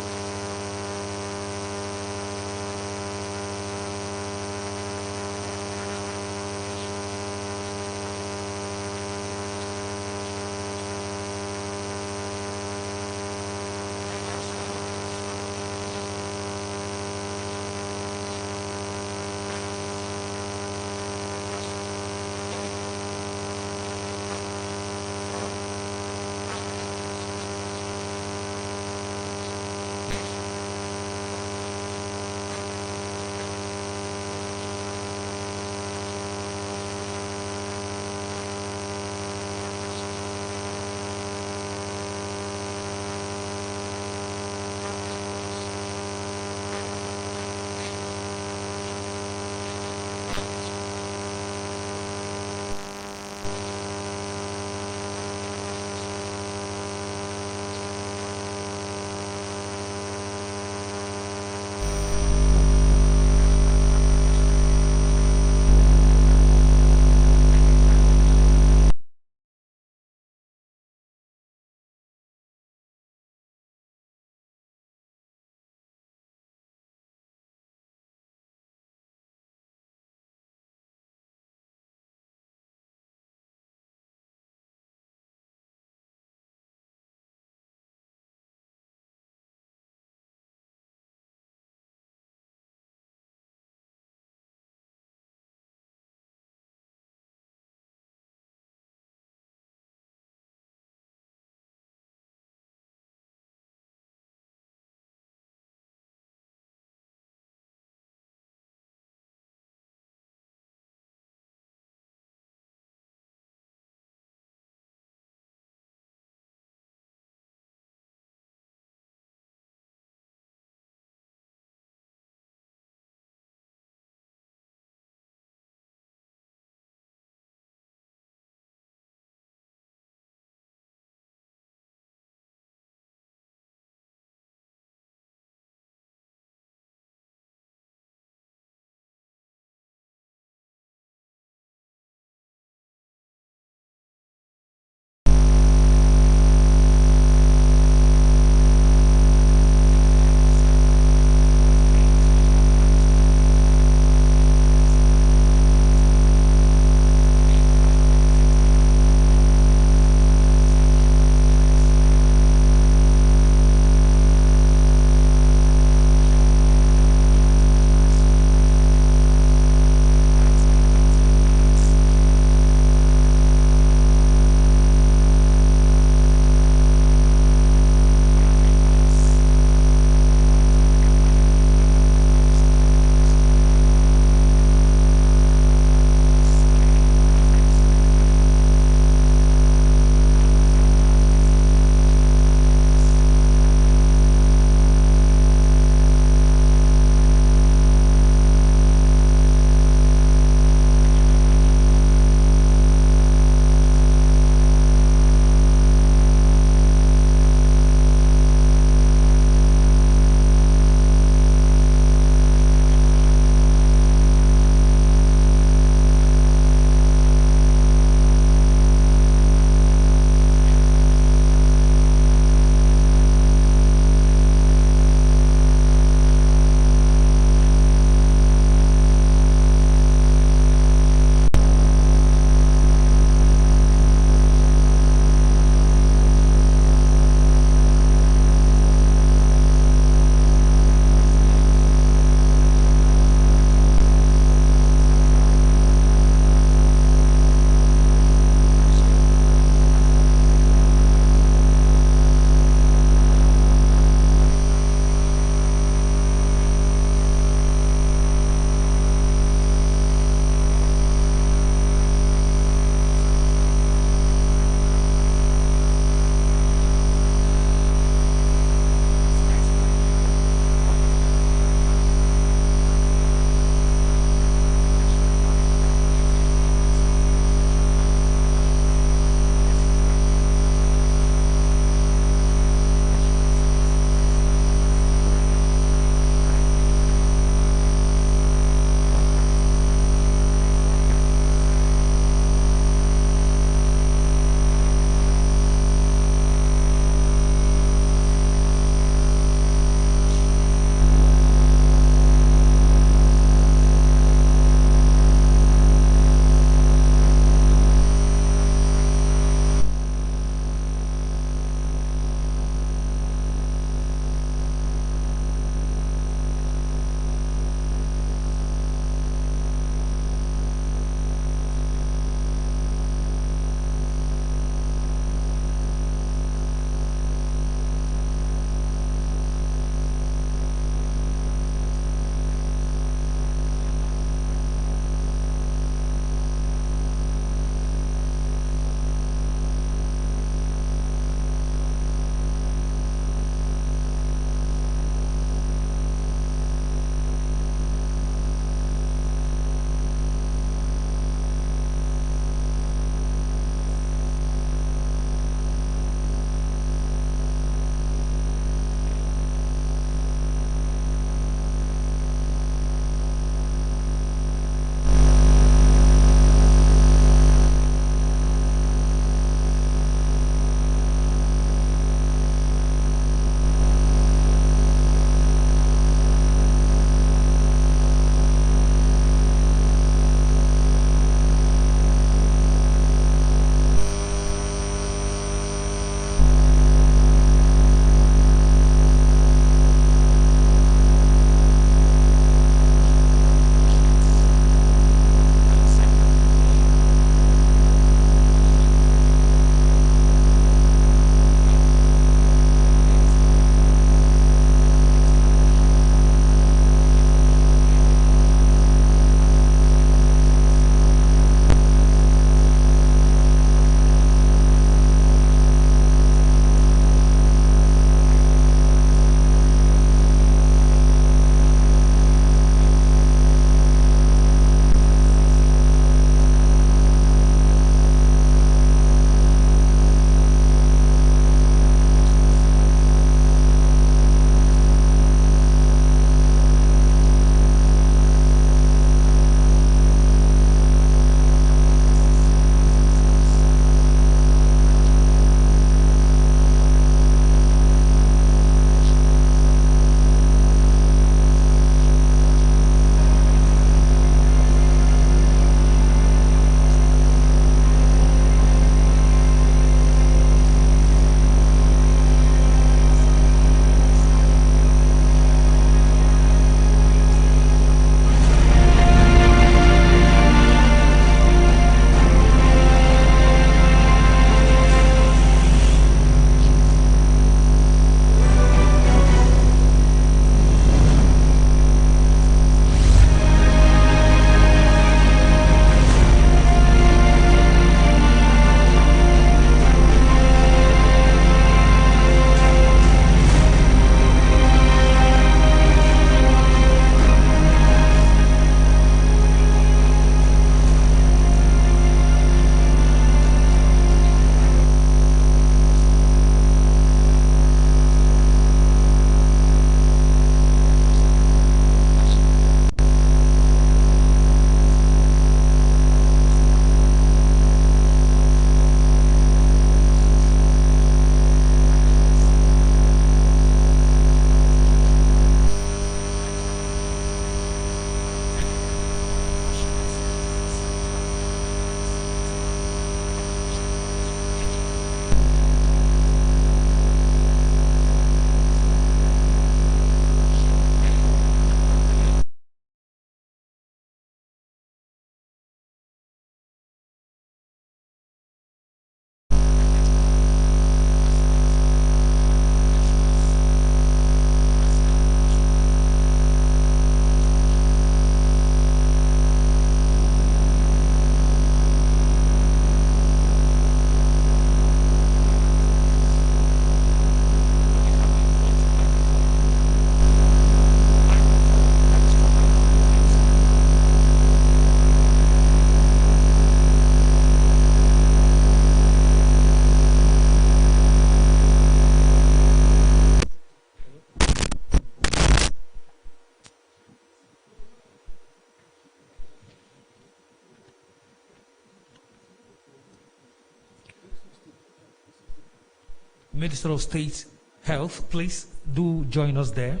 Minister of State Health, please do join us there,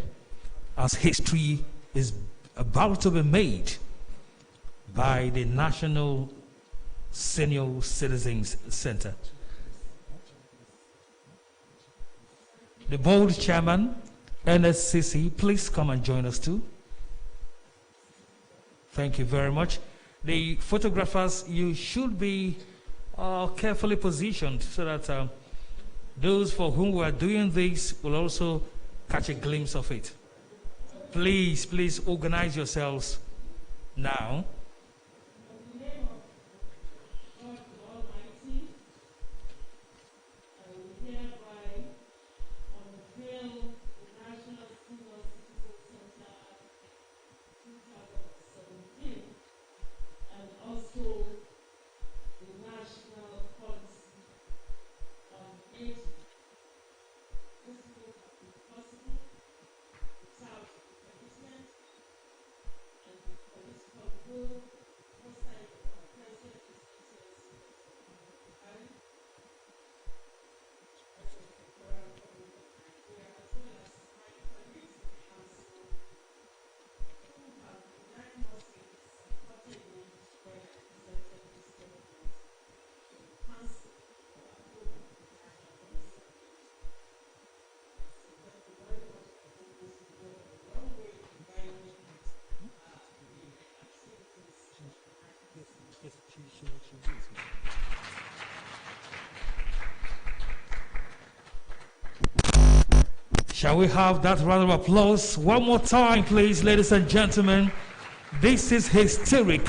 as history is about to be made by the National Senior Citizens Center. The board chairman, NSCC, please come and join us too. Thank you very much. The photographers, you should be carefully positioned so that those for whom we are doing this will also catch a glimpse of it. Please, please organize yourselves now. Shall we have that round of applause one more time, please, ladies and gentlemen? This is historic.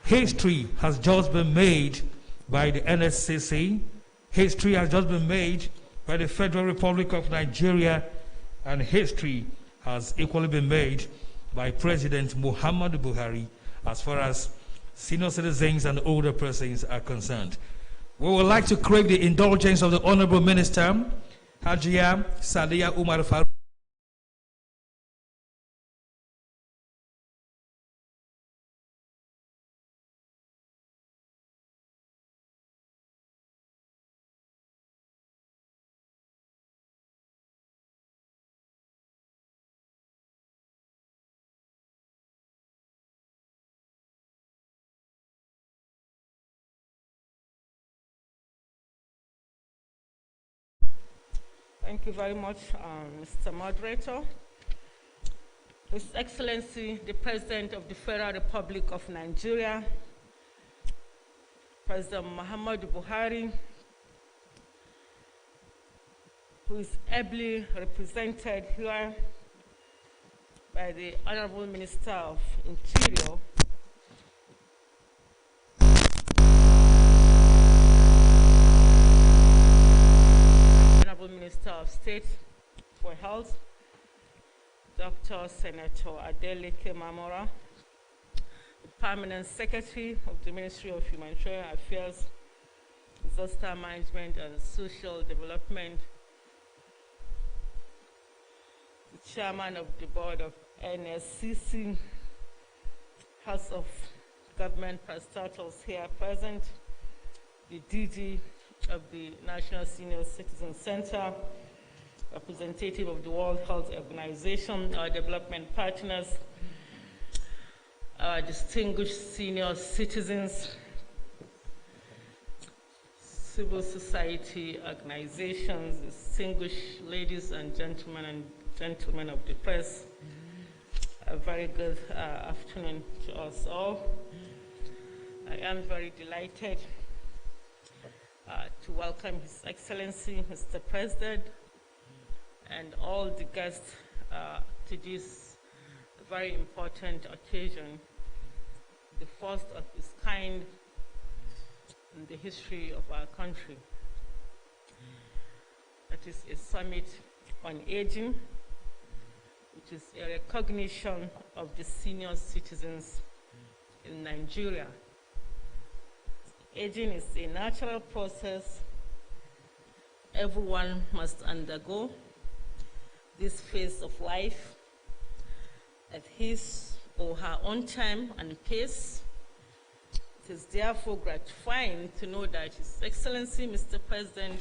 History has just been made by the NSCC. History has just been made by the Federal Republic of Nigeria. And history has equally been made by President Muhammadu Buhari as far as senior citizens and older persons are concerned. We would like to crave the indulgence of the Honorable Minister, Hajia Sadia Umar Farouk. Thank you very much, Mr. Moderator. His Excellency, the President of the Federal Republic of Nigeria, President Muhammadu Buhari, who is ably represented here by the Honorable Minister of Interior, Minister of State for Health, Dr. Senator Adeleke Mamora, the Permanent Secretary of the Ministry of Humanitarian Affairs, Disaster Management and Social Development, the Chairman of the Board of NSCC, House of Government Parastatals here present, the DG of the National Senior Citizen Center, representative of the World Health Organization, our development partners, our distinguished senior citizens, civil society organizations, distinguished ladies and gentlemen of the press. A very good afternoon to us all. I am very delighted to welcome His Excellency, Mr. President, and all the guests to this very important occasion, the first of its kind in the history of our country. That is a summit on aging, which is a recognition of the senior citizens in Nigeria. Aging is a natural process everyone must undergo this phase of life at his or her own time and pace. It is therefore gratifying to know that His Excellency, Mr. President,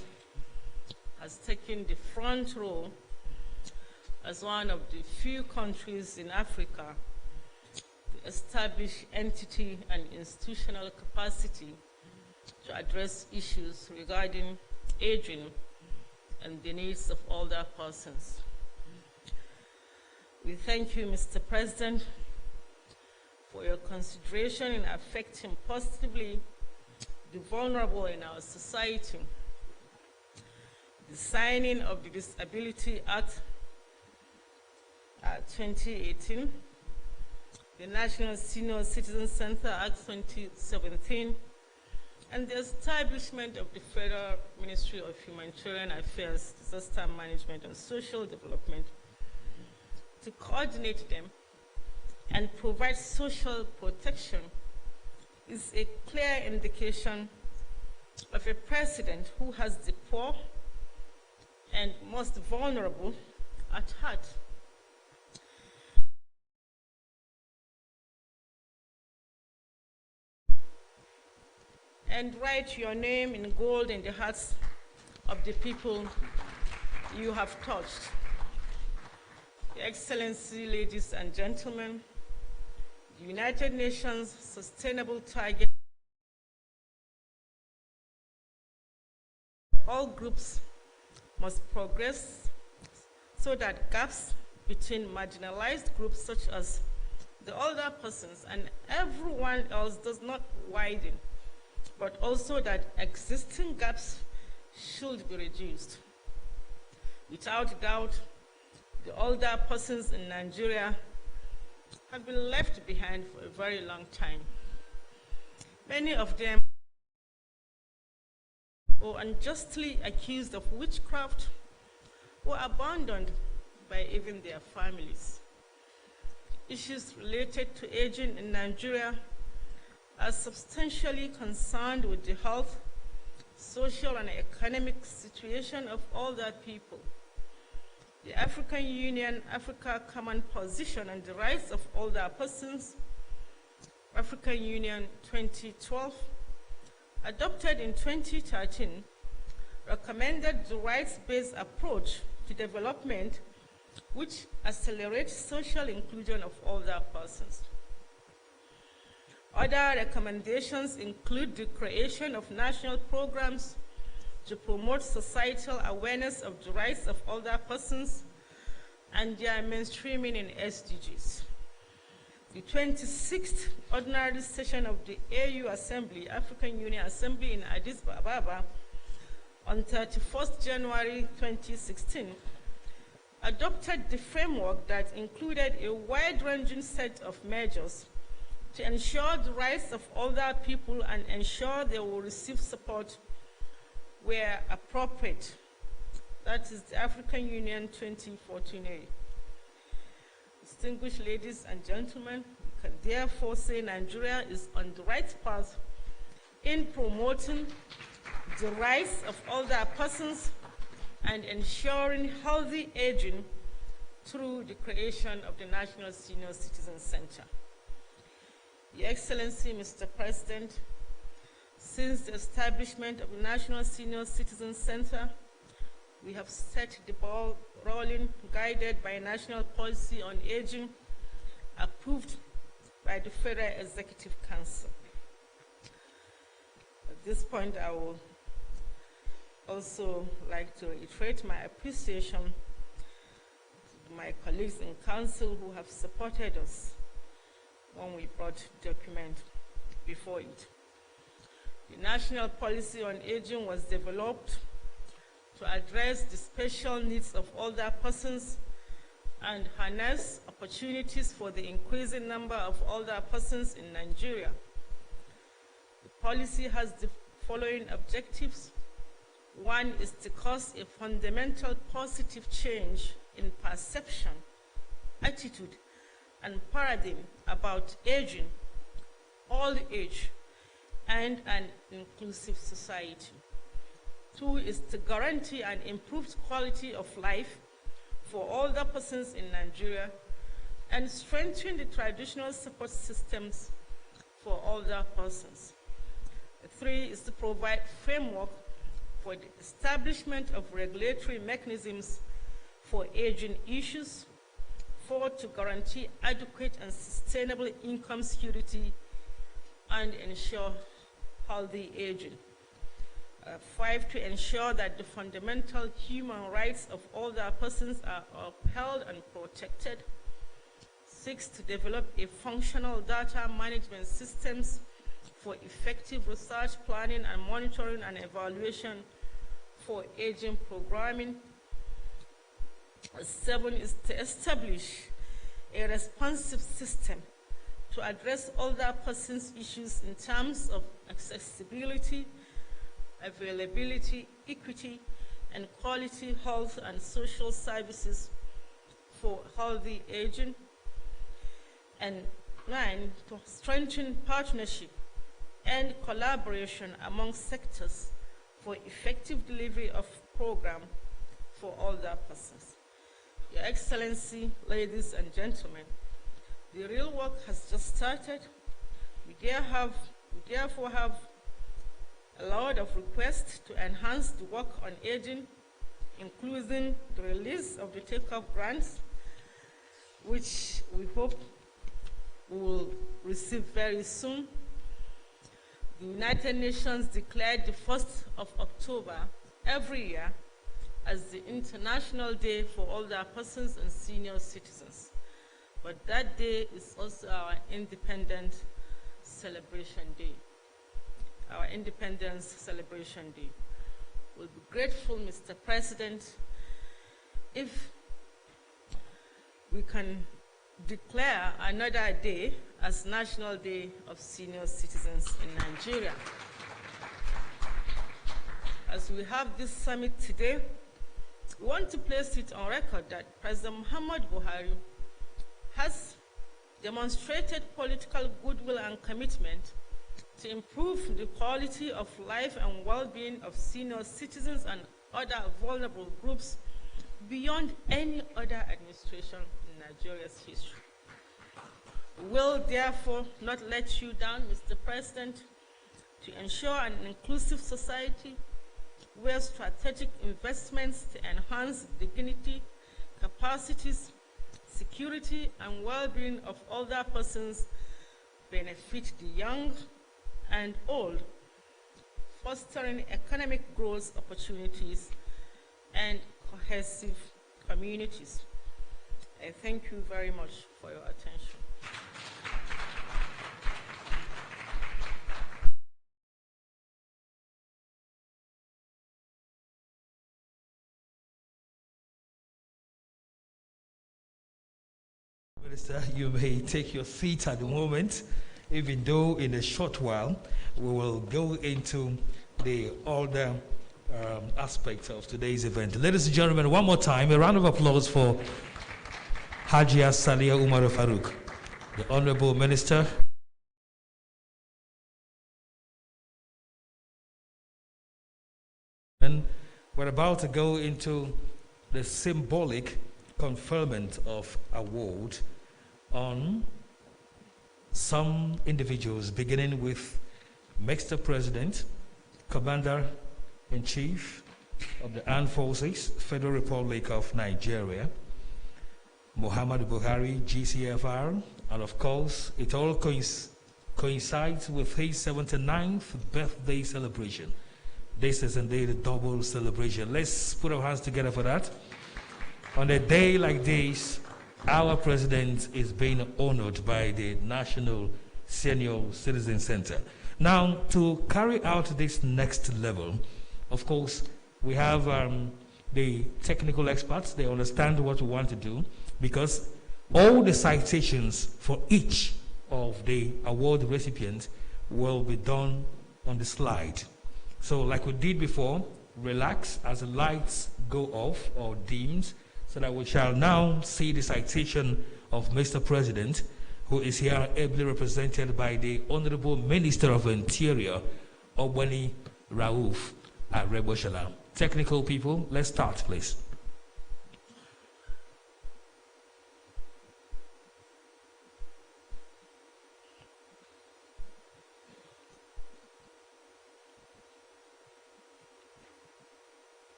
has taken the front role as one of the few countries in Africa to establish entity and institutional capacity to address issues regarding aging and the needs of older persons. We thank you, Mr. President, for your consideration in affecting positively the vulnerable in our society. The signing of the Disability Act 2018, the National Senior Citizen Center Act 2017, and the establishment of the Federal Ministry of Humanitarian Affairs, Disaster Management and Social Development to coordinate them and provide social protection is a clear indication of a president who has the poor and most vulnerable at heart. And write your name in gold in the hearts of the people you have touched. Your Excellency, ladies and gentlemen, the United Nations Sustainable Target, all groups must progress so that gaps between marginalized groups such as the older persons and everyone else does not widen, but also that existing gaps should be reduced. Without doubt, the older persons in Nigeria have been left behind for a very long time. Many of them were unjustly accused of witchcraft or abandoned by even their families. Issues related to aging in Nigeria are substantially concerned with the health, social, and economic situation of older people. The African Union Africa Common Position on the Rights of Older Persons, African Union 2012, adopted in 2013, recommended the rights-based approach to development which accelerates social inclusion of older persons. Other recommendations include the creation of national programs to promote societal awareness of the rights of older persons and their mainstreaming in SDGs. The 26th Ordinary Session of the AU Assembly, African Union Assembly in Addis Ababa, on 31st January 2016, adopted the framework that included a wide-ranging set of measures to ensure the rights of older people and ensure they will receive support where appropriate. That is the African Union 2014A. Distinguished ladies and gentlemen, we can therefore say Nigeria is on the right path in promoting the rights of older persons and ensuring healthy aging through the creation of the National Senior Citizen Center. Your Excellency, Mr. President, since the establishment of the National Senior Citizen Center, we have set the ball rolling, guided by a national policy on aging, approved by the Federal Executive Council. At this point, I would also like to reiterate my appreciation to my colleagues in Council who have supported us when we brought the document before it. The National Policy on Aging was developed to address the special needs of older persons and harness opportunities for the increasing number of older persons in Nigeria. The policy has the following objectives. One is to cause a fundamental positive change in perception, attitude, and paradigm about aging, old age, and an inclusive society. Two is to guarantee an improved quality of life for older persons in Nigeria and strengthen the traditional support systems for older persons. Three is to provide framework for the establishment of regulatory mechanisms for aging issues. 4, to guarantee adequate and sustainable income security and ensure healthy aging. 5, to ensure that the fundamental human rights of older persons are upheld and protected. 6, to develop a functional data management systems for effective research, planning, and monitoring and evaluation for aging programming. 7 is to establish a responsive system to address older persons' issues in terms of accessibility, availability, equity, and quality health and social services for healthy aging. And 9, to strengthen partnership and collaboration among sectors for effective delivery of program for older persons. Your Excellency, ladies and gentlemen, the real work has just started. We therefore have a lot of requests to enhance the work on aging, including the release of the take-off grants, which we hope we will receive very soon. The United Nations declared the 1st of October every year as the International Day for Older Persons and Senior Citizens. But that day is also our Independence Celebration Day. Our Independence Celebration Day. We'll be grateful, Mr. President, if we can declare another day as National Day of Senior Citizens in Nigeria. As we have this summit today, we want to place it on record that President Muhammad Buhari has demonstrated political goodwill and commitment to improve the quality of life and well-being of senior citizens and other vulnerable groups beyond any other administration in Nigeria's history. We will therefore not let you down, Mr. President, to ensure an inclusive society where strategic investments to enhance dignity, capacities, security, and well-being of older persons benefit the young and old, fostering economic growth opportunities and cohesive communities. I thank you very much for your attention. Minister, you may take your seat at the moment, even though in a short while we will go into the older aspects of today's event. Ladies and gentlemen, one more time, a round of applause for Hajia Salia Umar Farouk, the Honorable Minister. And we're about to go into the symbolic conferment of award on some individuals, beginning with Mr. President, Commander-in-Chief of the Armed Forces, Federal Republic of Nigeria, Muhammadu Buhari, GCFR, and of course, it all coincides with his 79th birthday celebration. This is indeed a double celebration. Let's put our hands together for that. On a day like this, our president is being honored by the National Senior Citizen Center. Now, to carry out this next level, of course, we have the technical experts. They understand what we want to do, because all the citations for each of the award recipients will be done on the slide. So like we did before, relax as the lights go off or dimmed, so that we shall now see the citation of Mr. President, who is here ably represented by the Honorable Minister of Interior, Obwani Rauf Areboshala. Technical people, let's start, please.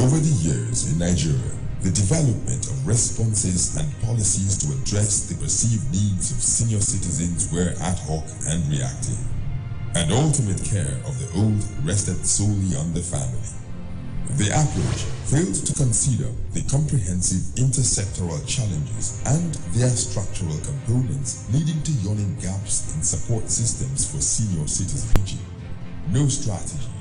Over the years in Nigeria, the development of responses and policies to address the perceived needs of senior citizens were ad hoc and reactive, and ultimate care of the old rested solely on the family. The approach failed to consider the comprehensive intersectoral challenges and their structural components, leading to yawning gaps in support systems for senior citizen aging. No strategies,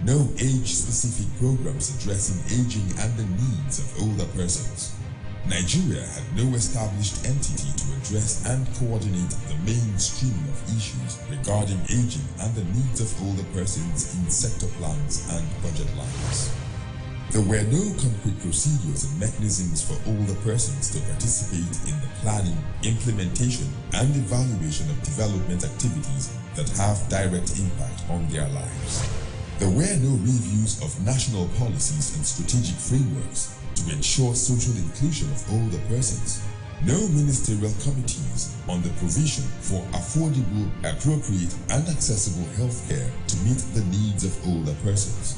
no age-specific programs addressing aging and the needs of older persons. Nigeria had no established entity to address and coordinate the mainstreaming of issues regarding aging and the needs of older persons in sector plans and budget lines. There were no concrete procedures and mechanisms for older persons to participate in the planning, implementation, and evaluation of development activities that have direct impact on their lives. There were no reviews of national policies and strategic frameworks to ensure social inclusion of older persons. No ministerial committees on the provision for affordable, appropriate, and accessible healthcare to meet the needs of older persons.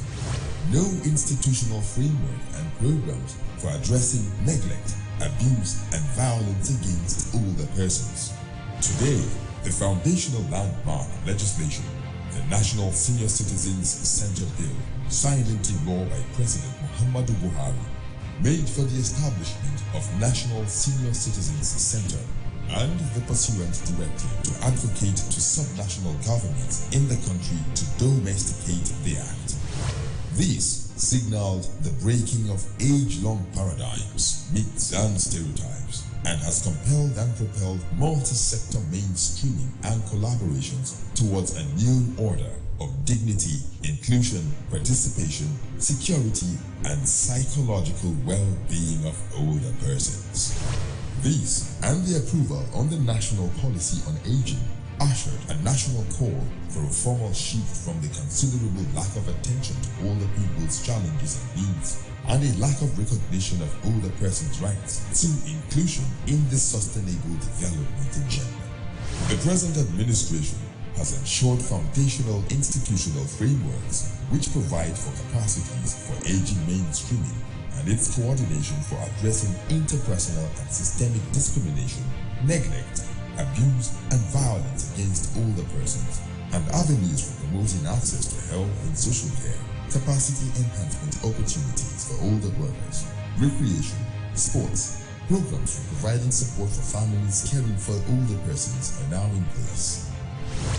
No institutional framework and programs for addressing neglect, abuse, and violence against older persons. Today, the foundational landmark legislation, the National Senior Citizens Center Bill, signed into law by President Muhammadu Buhari, made for the establishment of National Senior Citizens Center and the pursuant directive to advocate to subnational governments in the country to domesticate the act. This signaled the breaking of age-long paradigms, myths, and stereotypes, and has compelled and propelled multi-sector mainstreaming and collaborations towards a new order of dignity, inclusion, participation, security, and psychological well-being of older persons. This and the approval on the National Policy on Aging ushered a national call for a formal shift from the considerable lack of attention to older people's challenges and needs and a lack of recognition of older persons' rights to inclusion in the sustainable development agenda. The present administration has ensured foundational institutional frameworks which provide for capacities for aging mainstreaming and its coordination for addressing interpersonal and systemic discrimination, neglect, abuse, and violence against older persons, and avenues for promoting access to health and social care, capacity enhancement opportunities for older workers, recreation, sports, programs for providing support for families caring for older persons are now in place.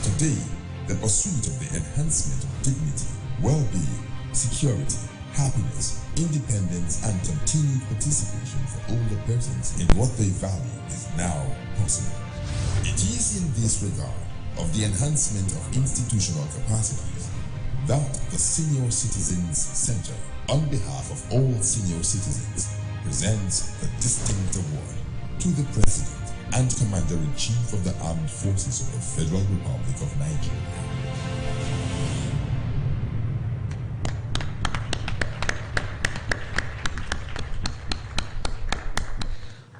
Today, the pursuit of the enhancement of dignity, well-being, security, happiness, independence, and continued participation for older persons in what they value is now possible. It is in this regard of the enhancement of institutional capacities that the Senior Citizens Center, on behalf of all senior citizens, presents the distinct award to the President and Commander-in-Chief of the Armed Forces of the Federal Republic of Nigeria.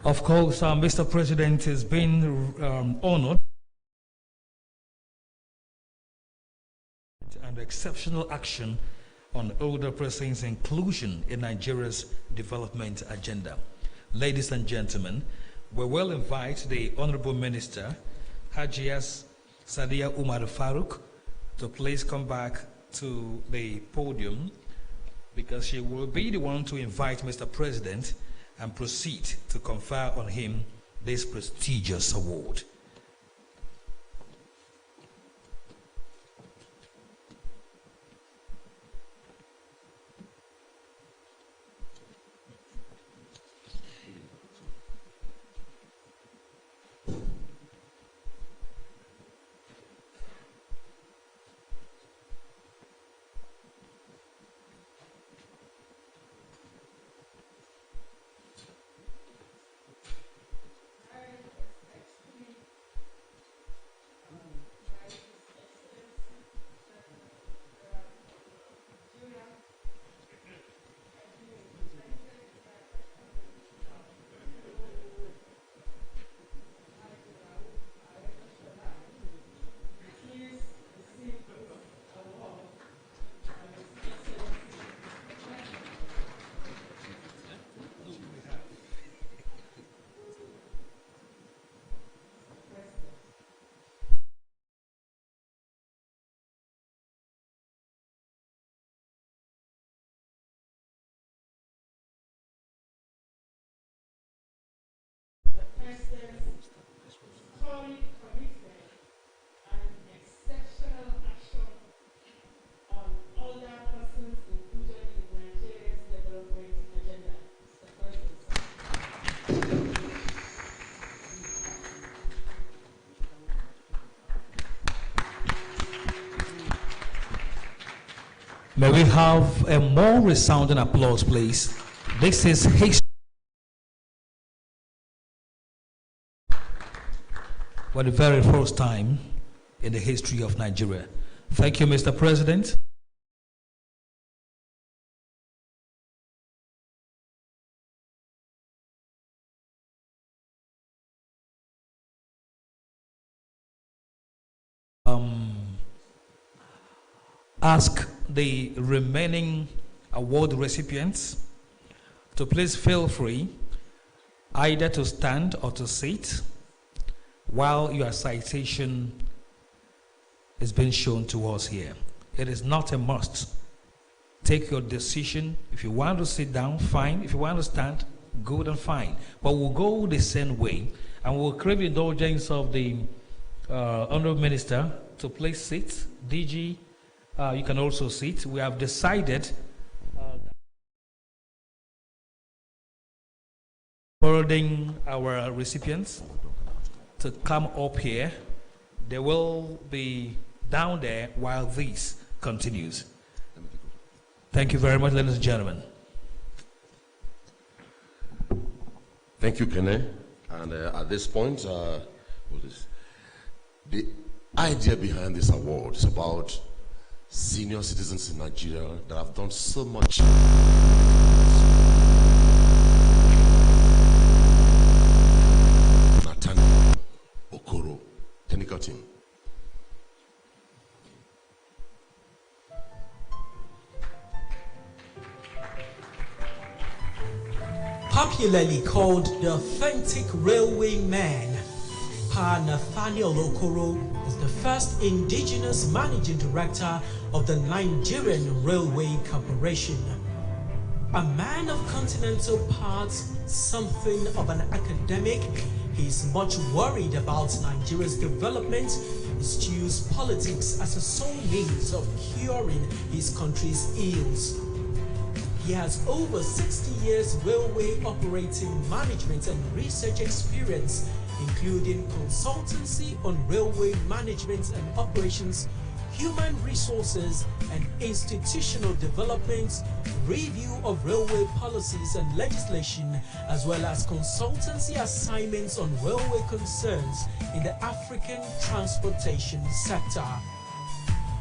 Of course, Mr. President has been honored and exceptional action on older persons' inclusion in Nigeria's development agenda. Ladies and gentlemen, we will invite the Honorable Minister, Hajias Sadia Umar Farouk, to please come back to the podium because she will be the one to invite Mr. President and proceed to confer on him this prestigious award. May we have a more resounding applause, please? This is history. For the very first time in the history of Nigeria. Thank you, Mr. President. Ask the remaining award recipients to please feel free either to stand or to sit while your citation is being shown to us here. It is not a must. Take your decision. If you want to sit down, fine. If you want to stand, good and fine. But we'll go the same way, and we'll crave the indulgence of the Honorable Minister to please sit. DG, you can also sit. We have decided forwarding our recipients to come up here. They will be down there while this continues. Thank you very much, ladies and gentlemen. Thank you, Kene. And at this point, the idea behind this award is about senior citizens in Nigeria that have done so much. Nathan Okoro, technical team. Popularly called the authentic railway man, Pa Nathaniel Okoro is the first indigenous managing director of the Nigerian Railway Corporation. A man of continental parts, something of an academic, he is much worried about Nigeria's development, eschews politics as a sole means of curing his country's ills. He has over 60 years railway operating management and research experience, including consultancy on railway management and operations, human resources and institutional development, review of railway policies and legislation, as well as consultancy assignments on railway concerns in the African transportation sector.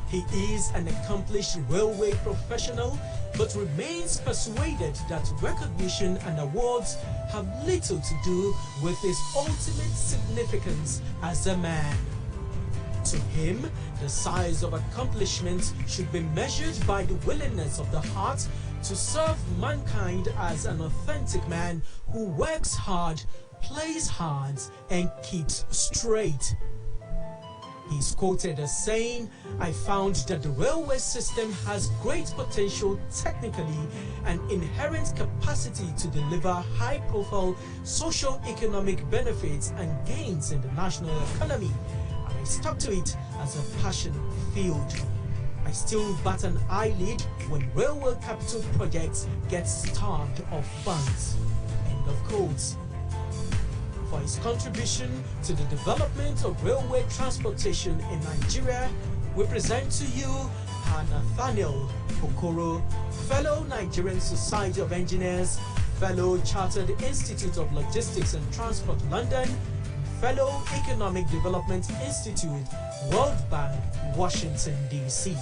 He is an accomplished railway professional, but remains persuaded that recognition and awards have little to do with his ultimate significance as a man. To him, the size of accomplishments should be measured by the willingness of the heart to serve mankind as an authentic man who works hard, plays hard, and keeps straight. He's quoted as saying, "I found that the railway system has great potential technically and inherent capacity to deliver high-profile socio-economic benefits and gains in the national economy, and I stuck to it as a passion field. I still bat an eyelid when railway capital projects get starved of funds." End of quotes. For his contribution to the development of railway transportation in Nigeria, we present to you Nathaniel Okoro, fellow Nigerian Society of Engineers, fellow Chartered Institute of Logistics and Transport London, fellow Economic Development Institute, World Bank, Washington, D.C.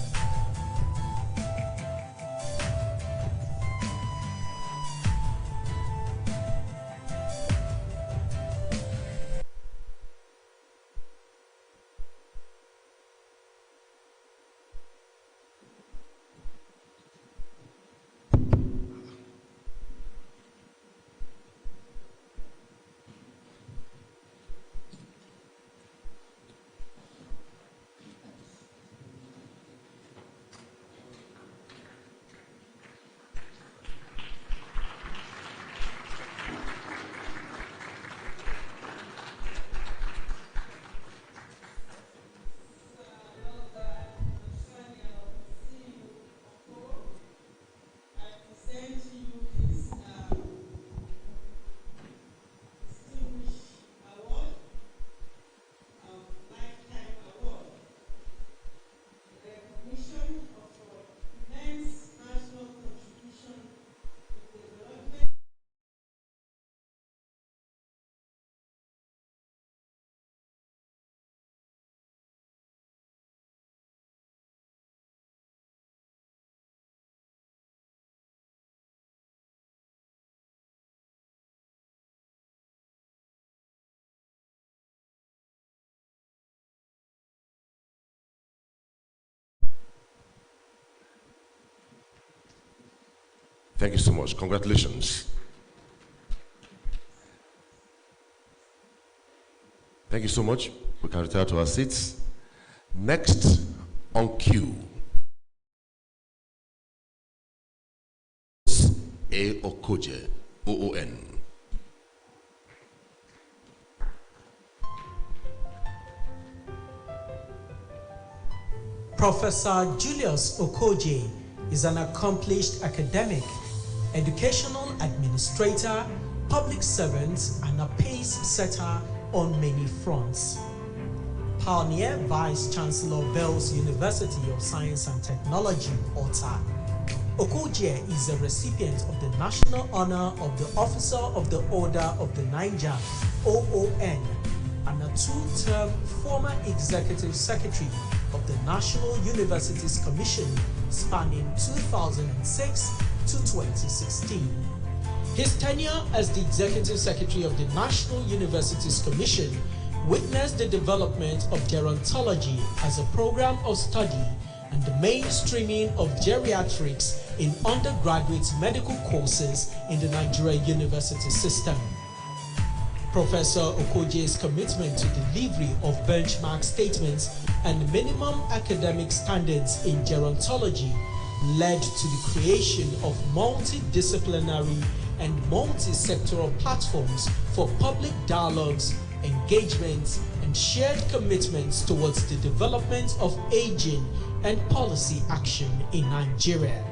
Thank you so much. Congratulations. Thank you so much. We can retire to our seats. Next on cue, A. Okoje, OON. Professor Julius Okoje is an accomplished academic, educational administrator, public servant, and a pace setter on many fronts. Pioneer Vice Chancellor Bells University of Science and Technology, OTA. Okoje is a recipient of the National Honor of the Officer of the Order of the Niger, OON, and a two-term former Executive Secretary of the National Universities Commission spanning 2006 to 2016. His tenure as the Executive Secretary of the National Universities Commission witnessed the development of gerontology as a program of study and the mainstreaming of geriatrics in undergraduate medical courses in the Nigeria university system. Professor Okoje's commitment to delivery of benchmark statements and minimum academic standards in gerontology led to the creation of multidisciplinary and multi-sectoral platforms for public dialogues, engagements, and shared commitments towards the development of aging and policy action in Nigeria.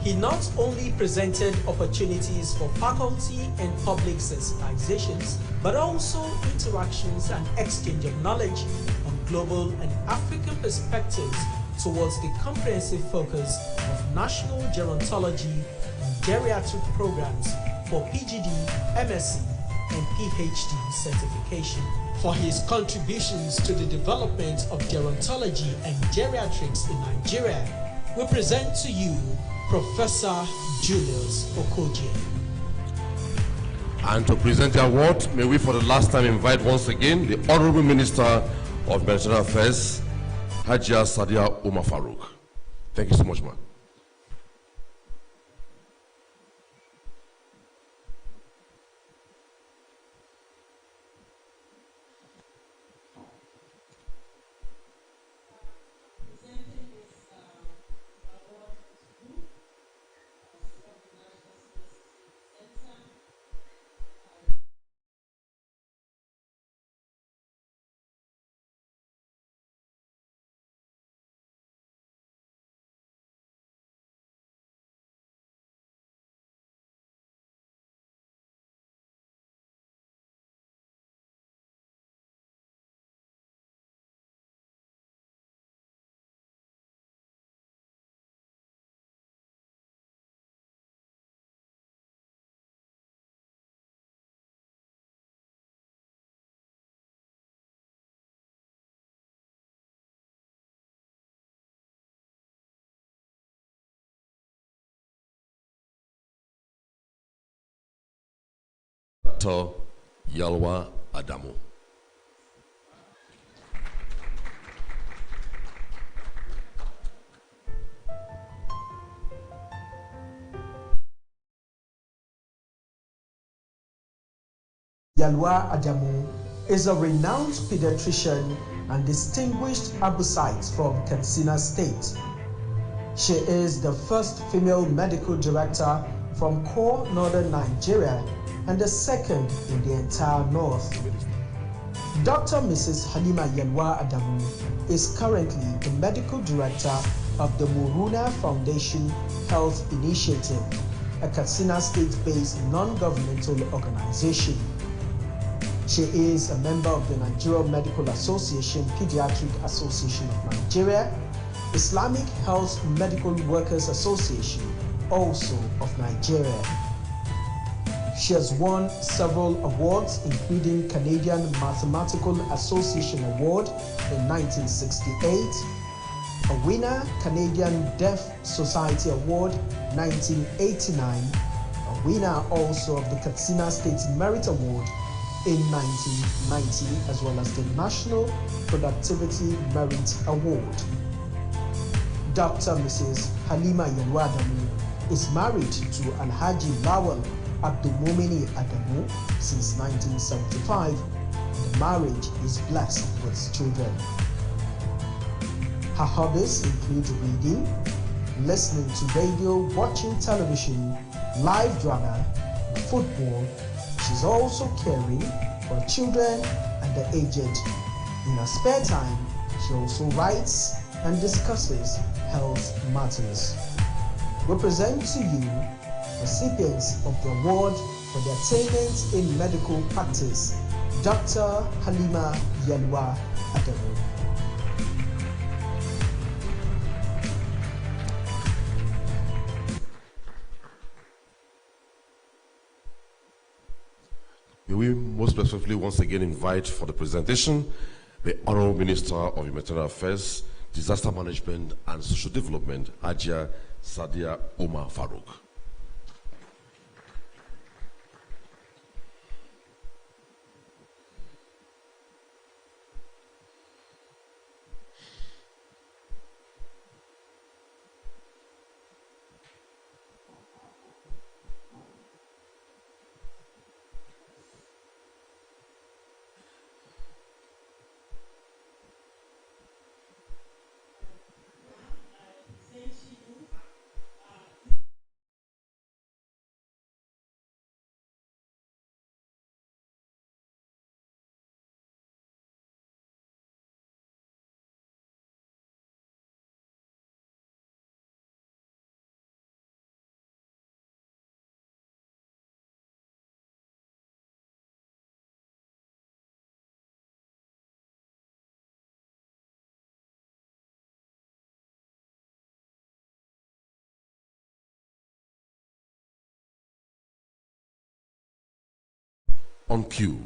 He not only presented opportunities for faculty and public sensitizations, but also interactions and exchange of knowledge on global and African perspectives towards the comprehensive focus of national gerontology and geriatric programs for PGD, MSc, and PhD certification. For his contributions to the development of gerontology and geriatrics in Nigeria, we present to you Professor Julius Okoje. And to present the award, may we for the last time invite once again the Honorable Minister of Humanitarian Affairs, Hajia Sadia Umar Farouk. Thank you so much, ma'am. Dr. Yalwa Adamu. Yalwa Adamu is a renowned pediatrician and distinguished Abusite from Katsina State. She is the first female medical director from core northern Nigeria and the second in the entire north. Dr. Mrs. Halima Yalwa Adamu is currently the medical director of the Muruna Foundation Health Initiative, a Katsina State-based non-governmental organization. She is a member of the Nigeria Medical Association, Pediatric Association of Nigeria, Islamic Health Medical Workers Association, also of Nigeria. She has won several awards, including Canadian Mathematical Association Award in 1968, a winner, Canadian Deaf Society Award 1989, a winner also of the Katsina State Merit Award in 1990, as well as the National Productivity Merit Award. Dr. Mrs. Halima Yelwa Adamu is married to Alhaji Lawal Abdulmumini Adamu since 1975. The marriage is blessed with children. Her hobbies include reading, listening to radio, watching television, live drama, football. She's also caring for children and the aged. In her spare time, she also writes and discusses health matters. We present to you recipients of the award for their attainment in medical practice, Dr. Halima Yelwa Adamu. We most respectfully once again invite for the presentation the Honorable Minister of Humanitarian Affairs, Disaster Management and Social Development, Hajia Sadia Omar Farouk. On cue,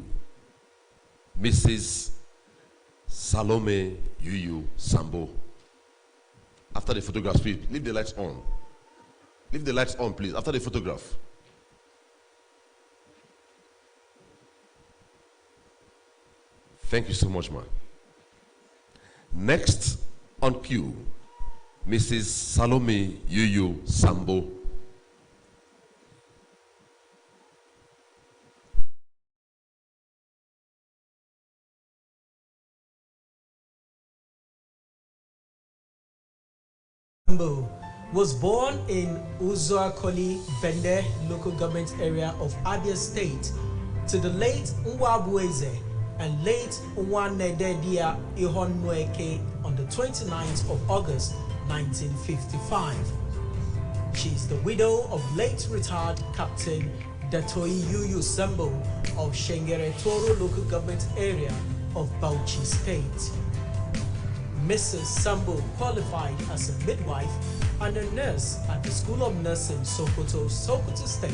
Mrs. Salome Yuyu Sambo. After the photograph, please leave the lights on. Leave the lights on, please, after the photograph. Thank you so much, ma'am. Next, on cue, Mrs. Salome Yuyu Sambo. Was born in Uzoakoli, Bende local government area of Abia State to the late Nwabueze and late Nwanededia Ihonweke on the 29th of August 1955. She is the widow of late retired Captain Datoi Yuyu Sambo of Shengere Toro local government area of Bauchi State. Mrs. Sambo qualified as a midwife and a nurse at the School of Nursing Sokoto State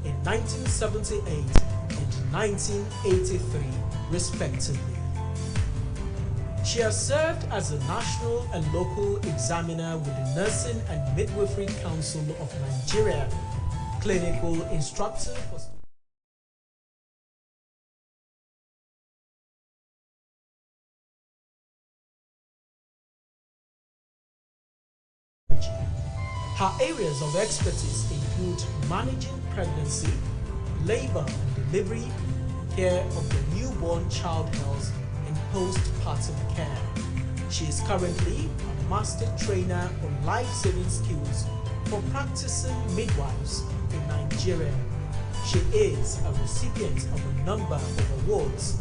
in 1978 and 1983, respectively. She has served as a national and local examiner with the Nursing and Midwifery Council of Nigeria, clinical instructor for Her areas of expertise include managing pregnancy, labor and delivery, care of the newborn child health, and postpartum care. She is currently a master trainer on life-saving skills for practicing midwives in Nigeria. She is a recipient of a number of awards,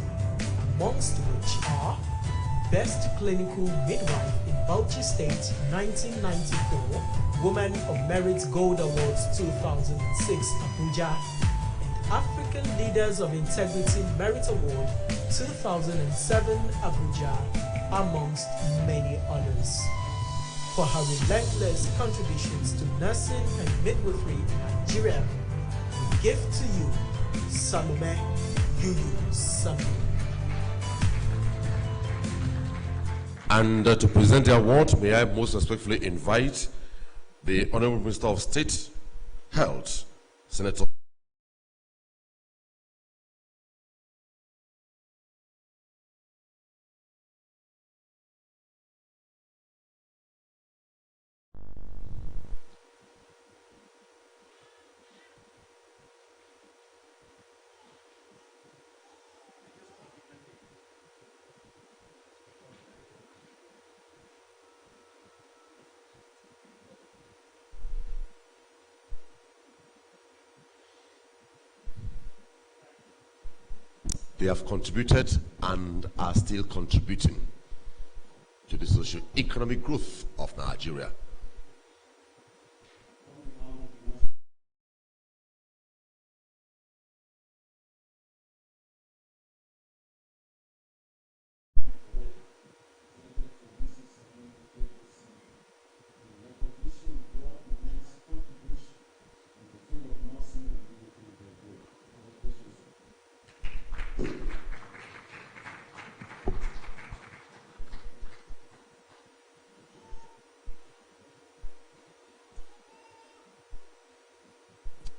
amongst which are Best Clinical Midwife in Bauchi State 1994, Woman of Merit Gold Awards 2006 Abuja, and African Leaders of Integrity Merit Award 2007 Abuja, amongst many others. For her relentless contributions to nursing and midwifery in Nigeria, we give to you Salome Yuyu Samuel. And to present the award, may I most respectfully invite the Honorable Minister of State, Health, Senator. They have contributed and are still contributing to the socio-economic growth of Nigeria.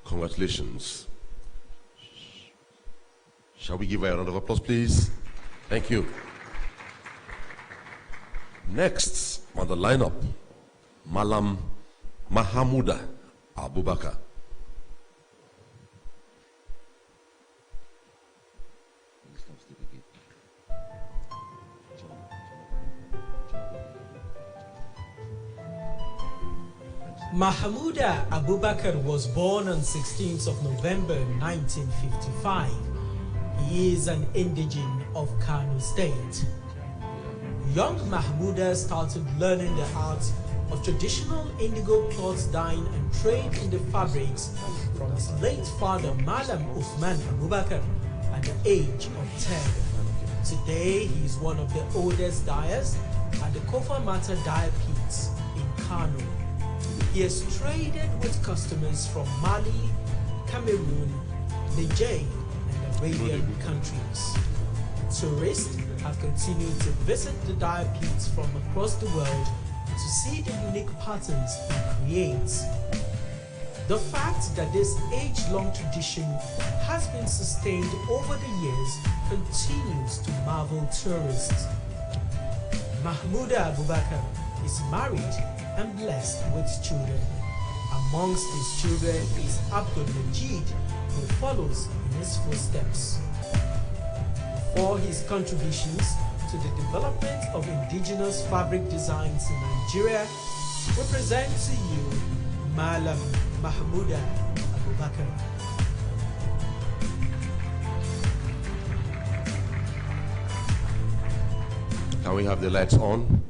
Congratulations. Shall we give her a round of applause, please? Thank you. Next on the lineup, Malam Mahamuda Abubakar. Mahamuda Abubakar was born on 16th of November 1955. He is an indigene of Kano State. Young Mahamuda started learning the art of traditional indigo cloth dyeing and trade in the fabrics from his late father Malam Uthman Abubakar at the age of 10. Today he is one of the oldest dyers at the Kofa Mata dye pits in Kano. He has traded with customers from Mali, Cameroon, Niger, and Arabian countries. Tourists have continued to visit the dye pits from across the world to see the unique patterns he creates. The fact that this age-long tradition has been sustained over the years continues to marvel tourists. Mahmouda Abubakar is married and blessed with children. Amongst his children is Abdul Majid, who follows in his footsteps. For his contributions to the development of indigenous fabric designs in Nigeria, we present to you Malam Mahmouda Abubakar. Can we have the lights on?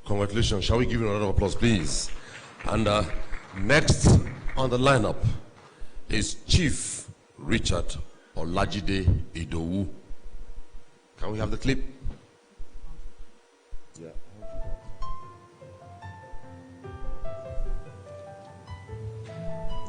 Congratulations. Shall we give you a round of applause, please? And next On the lineup is Chief Richard Olajide Idowu. Can we have the clip? Yeah.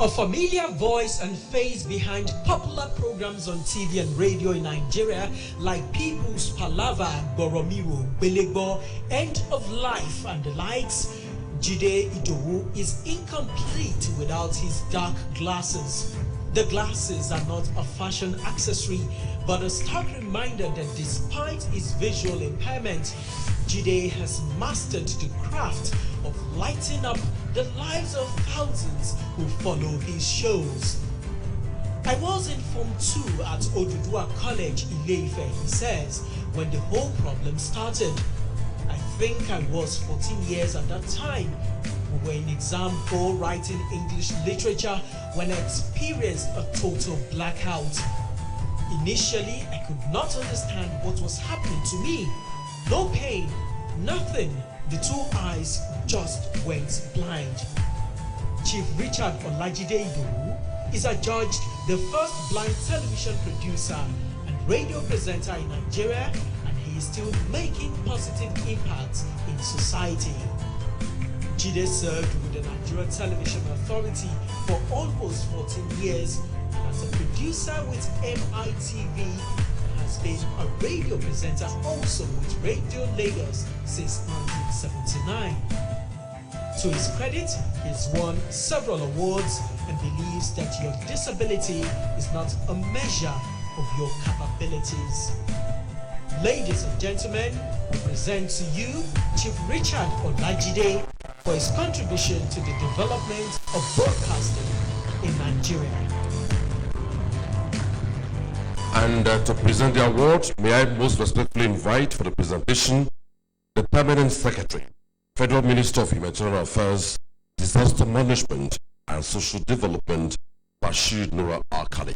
A familiar voice and face behind popular programs on TV and radio in Nigeria like People's Palava, Boromiro, Belegbo, End of Life and the likes, Jide Idowu is incomplete without his dark glasses. The glasses are not a fashion accessory, but a stark reminder that despite his visual impairment, Jide has mastered the craft of lighting up the lives of thousands who follow his shows. I was informed too at Oduduwa College, Ile-Ife, he says, when the whole problem started. I think I was 14 years at that time. We were in exam 4 writing English literature when I experienced a total blackout. Initially, I could not understand what was happening to me. No pain, nothing. The 2 eyes just went blind. Chief Richard Olajide Idowu is adjudged the first blind television producer and radio presenter in Nigeria, and he is still making positive impacts in society. Jide served with the Nigeria Television Authority for almost 14 years, and as a producer with MITV, has been a radio presenter also with Radio Lagos since 1979. To his credit, he's won several awards and believes that your disability is not a measure of your capabilities. Ladies and gentlemen, we present to you Chief Richard Olajide for his contribution to the development of broadcasting in Nigeria. And to present the award, may I most respectfully invite for the presentation the Permanent Secretary, Federal Minister of Humanitarian Affairs, Disaster Management and Social Development, Bashir Nura Al-Khali.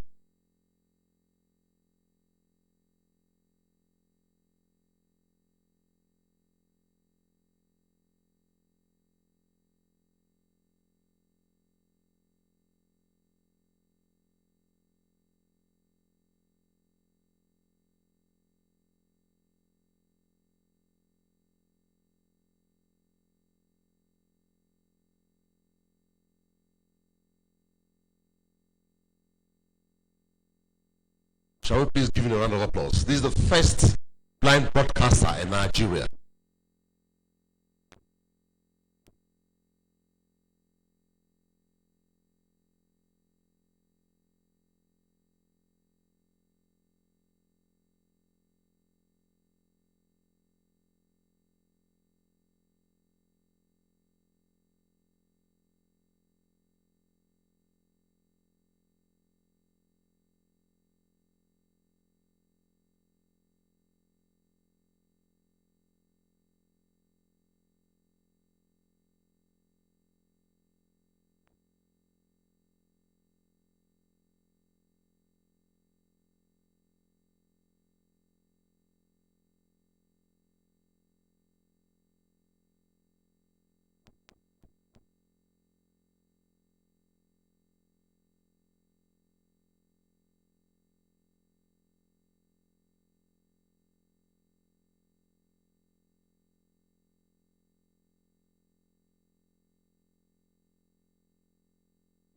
Shall we please give him a round of applause? This is the first blind broadcaster in Nigeria.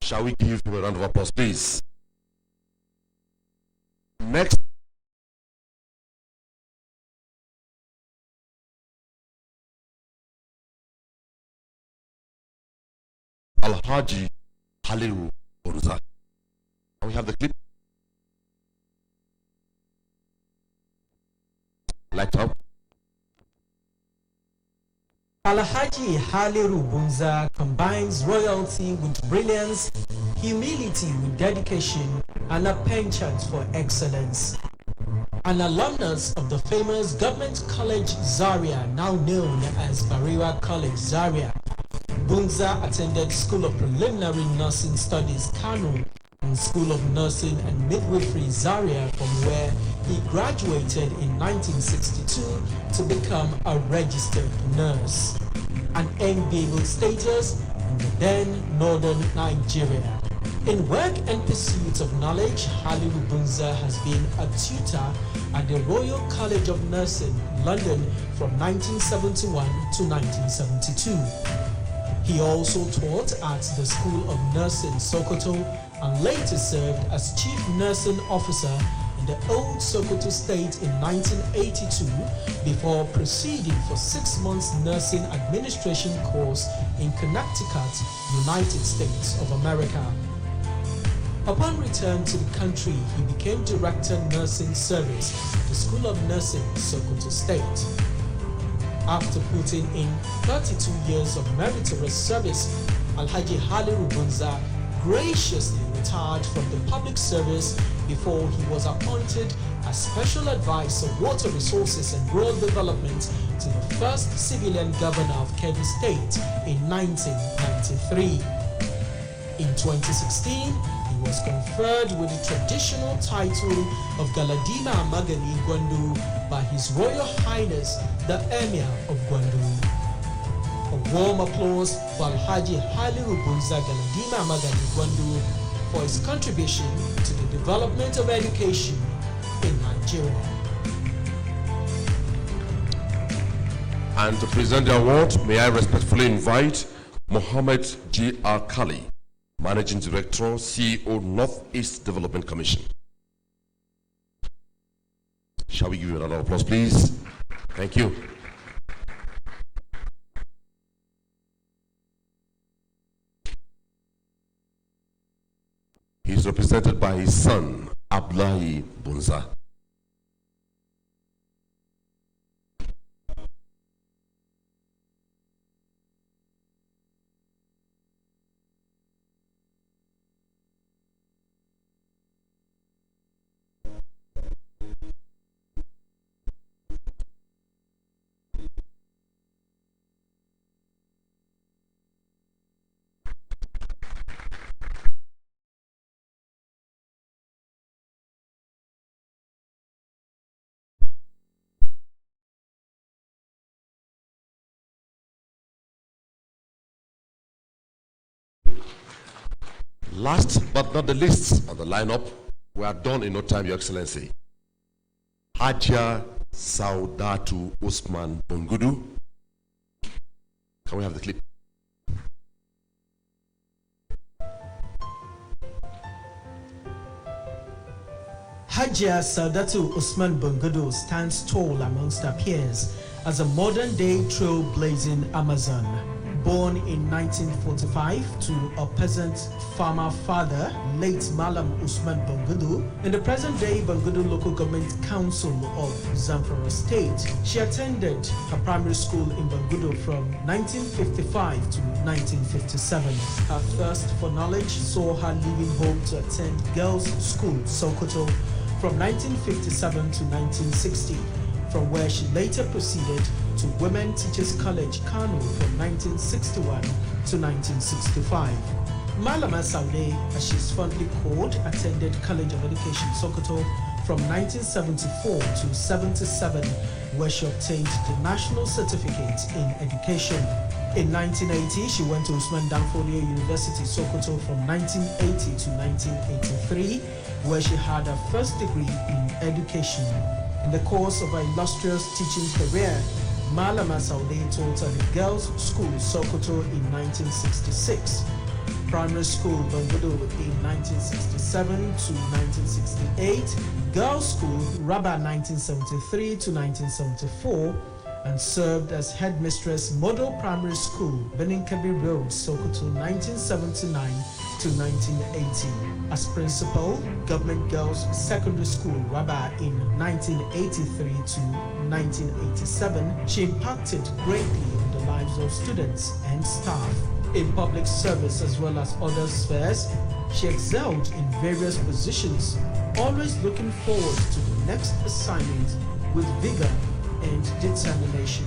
Shall we give him a round of applause, please? Next. Alhaji Haliru Bonza. Can we have the clip? Light up. Alhaji Haliru Bunza combines royalty with brilliance, humility with dedication, and a penchant for excellence. An alumnus of the famous Government College Zaria, now known as Bariwa College Zaria, Bunza attended School of Preliminary Nursing Studies Kano and School of Nursing and Midwifery Zaria, from where he graduated in 1962 to become a registered nurse. An enviable status, in the then northern Nigeria. In work and pursuit of knowledge, Haliru Bunza has been a tutor at the Royal College of Nursing, London from 1971 to 1972. He also taught at the School of Nursing, Sokoto, and later served as Chief Nursing Officer in the Old Sokoto State in 1982 before proceeding for 6 months nursing administration course in Connecticut, United States of America. Upon return to the country, he became Director Nursing Service at the School of Nursing, Sokoto State. After putting in 32 years of meritorious service, Alhaji Haliru Bunza graciously retired from the public service before he was appointed as Special Advisor Water Resources and Rural Development to the first civilian governor of Kebbi State in 1993. In 2016, he was conferred with the traditional title of Galadima Magani Gwandu by His Royal Highness the Emir of Gwandu. A warm applause for Alhaji Haliru Bunza Galadima Magani Gwandu for his contribution to the development of education in Nigeria. And to present the award, may I respectfully invite Mohammed G.R. Kali, Managing Director, CEO, Northeast Development Commission. Shall we give you another applause, please? Thank you. He is represented by his son, Abdullahi Bunza. Last but not the least on the lineup, we are done in no time, Your Excellency. Hajia Saudatu Usman Bungudu. Can we have the clip? Hajia Saudatu Usman Bungudu stands tall amongst her peers as a modern-day trailblazing Amazon. Born in 1945 to a peasant farmer father, late Malam Usman Bungudu, in the present-day Bungudu Local Government Council of Zamfara State, she attended her primary school in Bungudu from 1955 to 1957. Her thirst for knowledge saw her leaving home to attend girls' school, Sokoto, from 1957 to 1960, from where she later proceeded to Women Teachers College, Kano from 1961 to 1965. Malama Saude, as she's fondly called, attended College of Education, Sokoto from 1974 to 77, where she obtained the National Certificate in Education. In 1980, she went to Usman Danfodio University, Sokoto from 1980 to 1983, where she had her first degree in education. In the course of her illustrious teaching career, Malama Saude taught at the Girls' School, Sokoto in 1966, Primary School, Bungudu in 1967 to 1968, Girls' School, Rabba 1973 to 1974, and served as Headmistress, Model Primary School, Beninkabi Road, Sokoto 1979 to 1980. As Principal, Government Girls' Secondary School, Rabba in 1983 to 1987, she impacted greatly on the lives of students and staff. In public service as well as other spheres, she excelled in various positions, always looking forward to the next assignment with vigor and determination.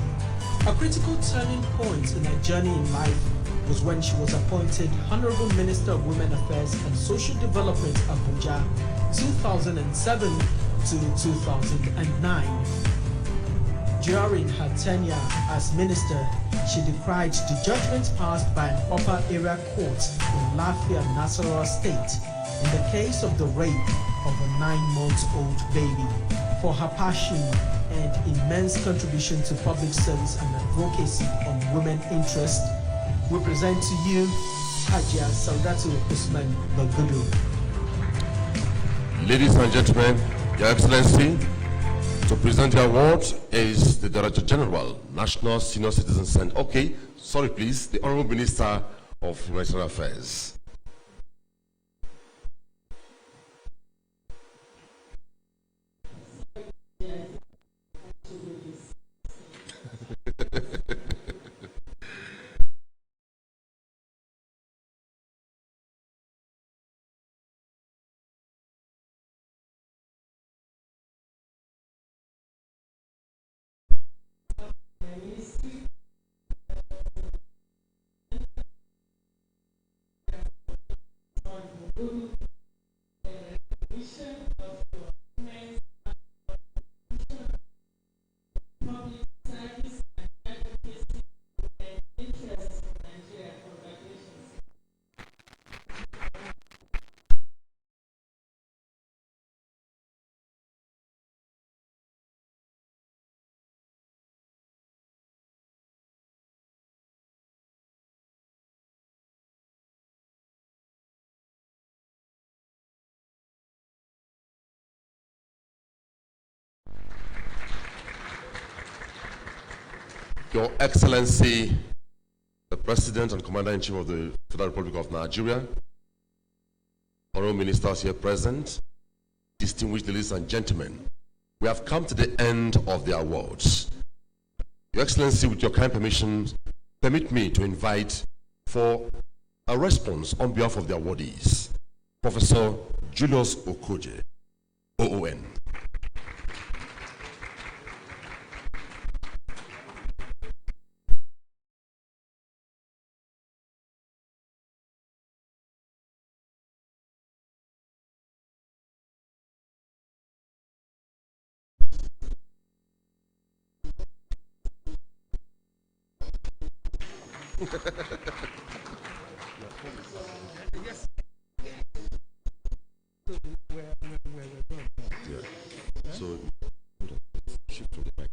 A critical turning point in her journey in life was when she was appointed Honorable Minister of Women Affairs and Social Development, Abuja, 2007 to 2009. During her tenure as minister, she decried the judgment passed by an upper area court in Lafia, Nasarawa State in the case of the rape of a 9-month-old baby. For her passion and immense contribution to public service and advocacy on women interests, we present to you Hajia Saudatu Usman Bagudu. Ladies and gentlemen, Your Excellency, to present the award is the Director General, National Senior Citizens Center. Okay, sorry please, the Honorable Minister of Humanitarian Affairs. Your Excellency, the President and Commander-in-Chief of the Federal Republic of Nigeria, Honorable Ministers here present, distinguished ladies and gentlemen, we have come to the end of the awards. Your Excellency, with your kind permission, permit me to invite for a response on behalf of the awardees, Professor Julius Okoje, OON. Yes. So, shift from the mic.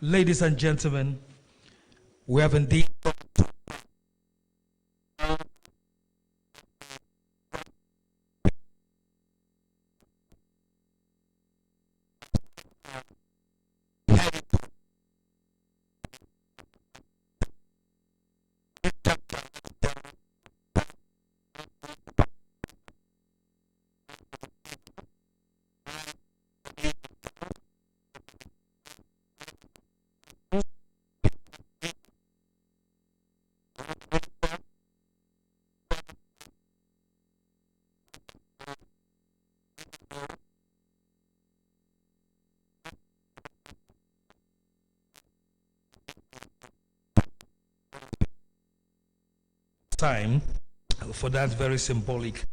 Ladies and gentlemen, we have indeed time for that very symbolic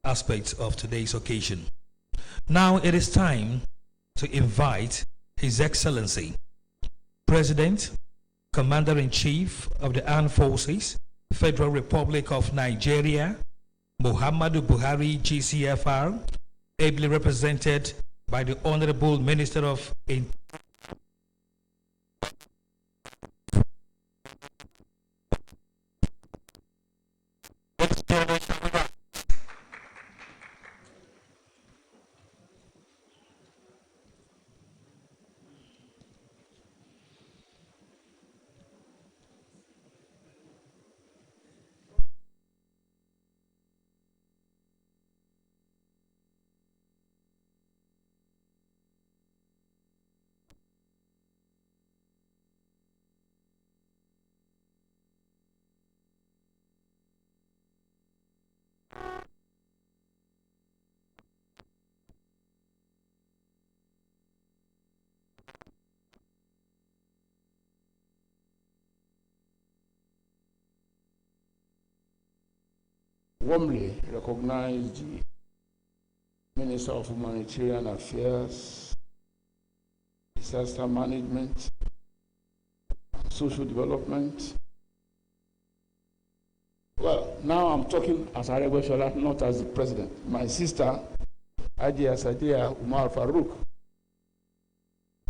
aspect of today's occasion. Now it is time to invite His Excellency, President, Commander-in-Chief of the Armed Forces, Federal Republic of Nigeria, Muhammadu Buhari, GCFR, ably represented by the Honorable Minister of warmly recognize the Minister of Humanitarian Affairs, Disaster Management, Social Development. Well, now I'm talking as Aregweshola, not as the President. My sister, Ajia Sadia Umar Farouk,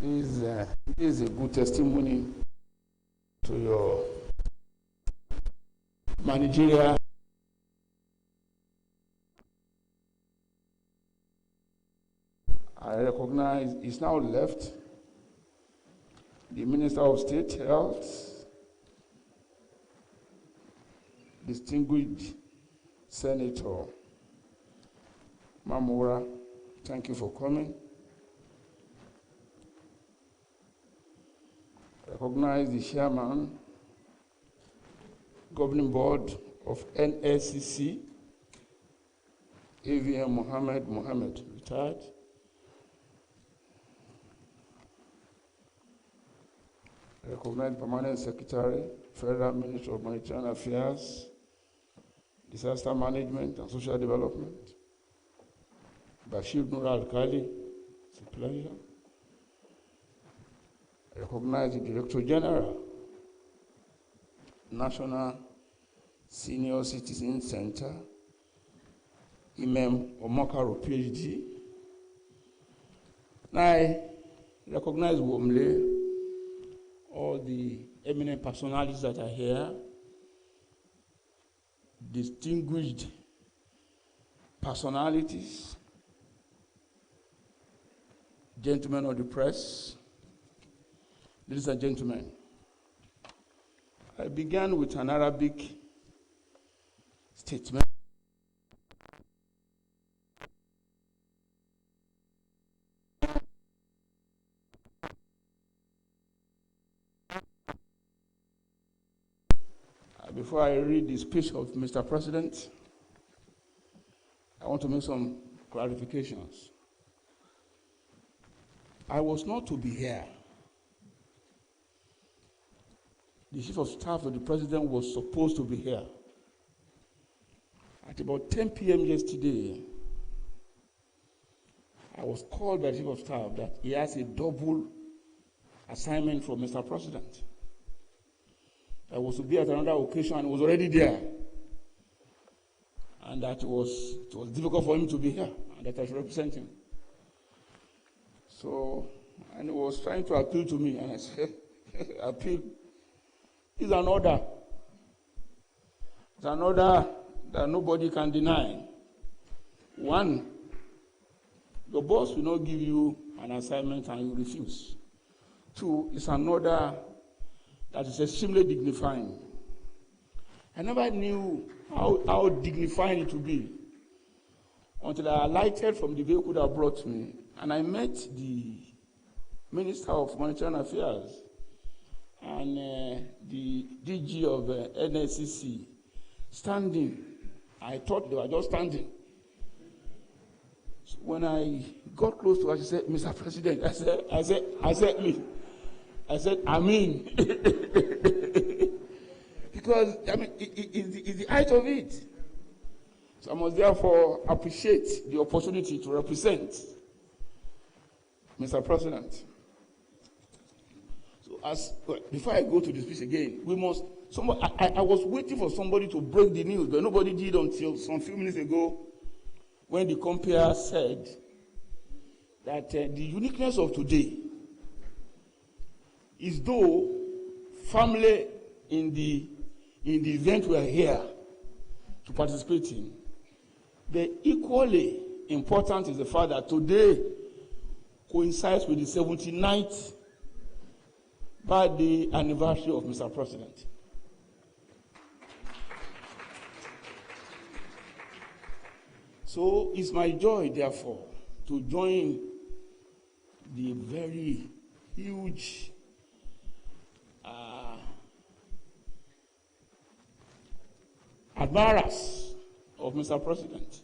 is a good testimony to your managerial. I recognize is now left the Minister of State Health, distinguished Senator Mamora. Thank you for coming. Recognize the Chairman, Governing Board of NSCC, AVM Mohammed, retired. Recognize Permanent Secretary, Federal Ministry of Humanitarian Affairs, Disaster Management and Social Development, Bashir Nur Al-Khali. It's a pleasure. Recognize the Director General, National Senior Citizen Center, Imam Omokaro, PhD. Now, I recognize warmly all the eminent personalities that are here, distinguished personalities, gentlemen of the press, ladies and gentlemen. I began with an Arabic statement. Before I read the speech of Mr. President, I want to make some clarifications. I was not to be here. The Chief of Staff of the President was supposed to be here. At about 10 p.m. yesterday, I was called by the Chief of Staff that he has a double assignment from Mr. President. I was to be at another occasion and was already there. and that it was difficult for him to be here, and that I should represent him. So, and he was trying to appeal to me, and I said, appeal is an order. It's an order that nobody can deny. One, your boss will not give you an assignment and you refuse. Two, it's an order that is extremely dignifying. I never knew how dignifying it would be until I alighted from the vehicle that brought me, and I met the Minister of Humanitarian Affairs and the DG of NSCC standing. I thought they were just standing. So when I got close to her, she said, "Mr. President," I said, "I mean," because I mean, it's the height of it. So I must therefore appreciate the opportunity to represent Mr. President. So before I go to the speech again, I was waiting for somebody to break the news, but nobody did until some few minutes ago when the compere said that the uniqueness of today is though family in the event we are here to participate in, but equally important is the fact that today coincides with the 79th birthday anniversary of Mr. President. So it's my joy, therefore, to join the very huge admirers of Mr. President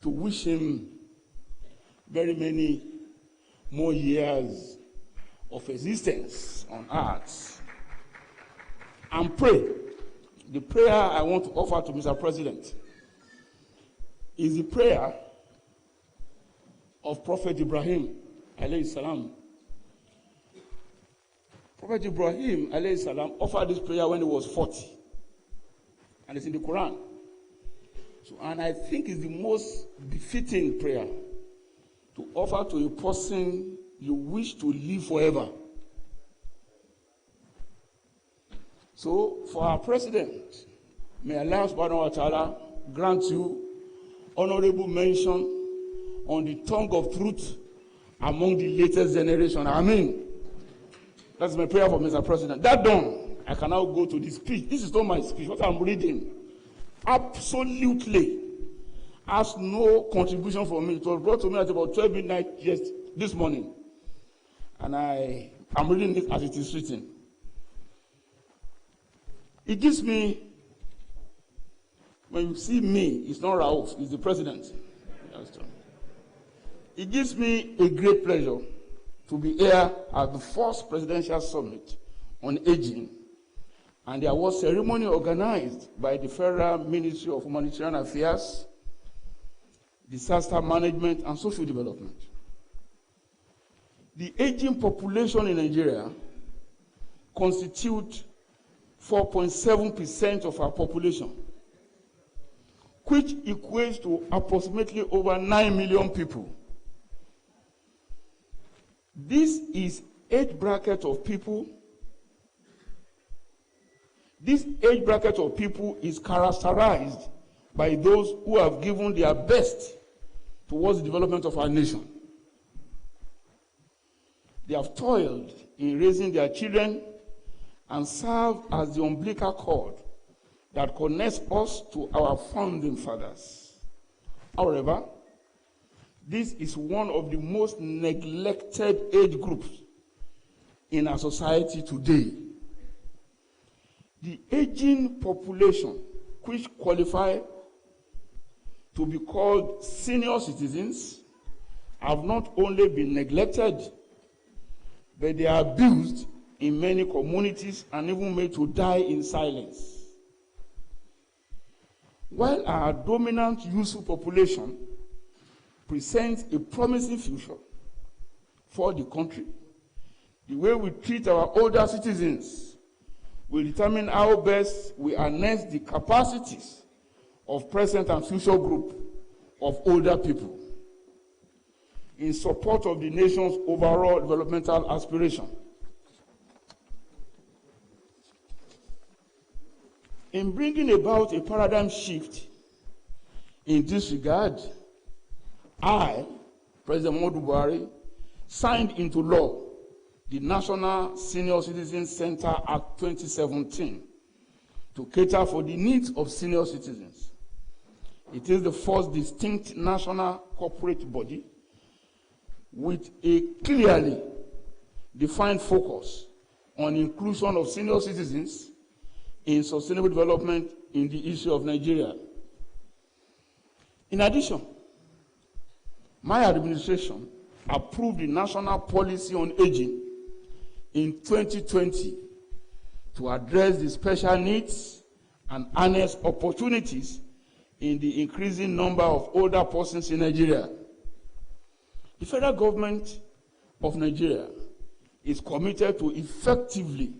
to wish him very many more years of existence on earth and pray. The prayer I want to offer to Mr. President is the prayer of Prophet Ibrahim alayhi salam. Prophet Ibrahim alayhi salam offered this prayer when he was 40, and it's in the Quran. So, and I think it's the most befitting prayer to offer to a person you wish to live forever. So, for our president, may Allah subhanahu wa ta'ala grant you honorable mention on the tongue of truth among the latest generation. Amen. That's my prayer for Mr. President. That done, I can now go to the speech. This is not my speech, what I'm reading. Absolutely has no contribution from me. It was brought to me at about 12 midnight this morning. And I'm reading it as it is written. It gives me, when you see me, it's not Rauf, it's the president. It gives me a great pleasure to be here at the first presidential summit on aging and the award ceremony organized by the Federal Ministry of Humanitarian Affairs, Disaster Management and Social Development. The aging population in Nigeria constitutes 4.7% of our population, which equates to approximately over 9 million people. This is age bracket of people. This age bracket of people is characterized by those who have given their best towards the development of our nation. They have toiled in raising their children and serve as the umbilical cord that connects us to our founding fathers. However, this is one of the most neglected age groups in our society today. The aging population, which qualify to be called senior citizens, have not only been neglected, but they are abused in many communities and even made to die in silence. While our dominant youthful population presents a promising future for the country, the way we treat our older citizens will determine how best we harness the capacities of present and future group of older people in support of the nation's overall developmental aspiration. In bringing about a paradigm shift in this regard, I, President Muhammadu Buhari, signed into law the National Senior Citizens Center Act 2017 to cater for the needs of senior citizens. It is the first distinct national corporate body with a clearly defined focus on inclusion of senior citizens in sustainable development in the issue of Nigeria. In addition, my administration approved the National Policy on Aging in 2020 to address the special needs and harness opportunities in the increasing number of older persons in Nigeria. The federal government of Nigeria is committed to effectively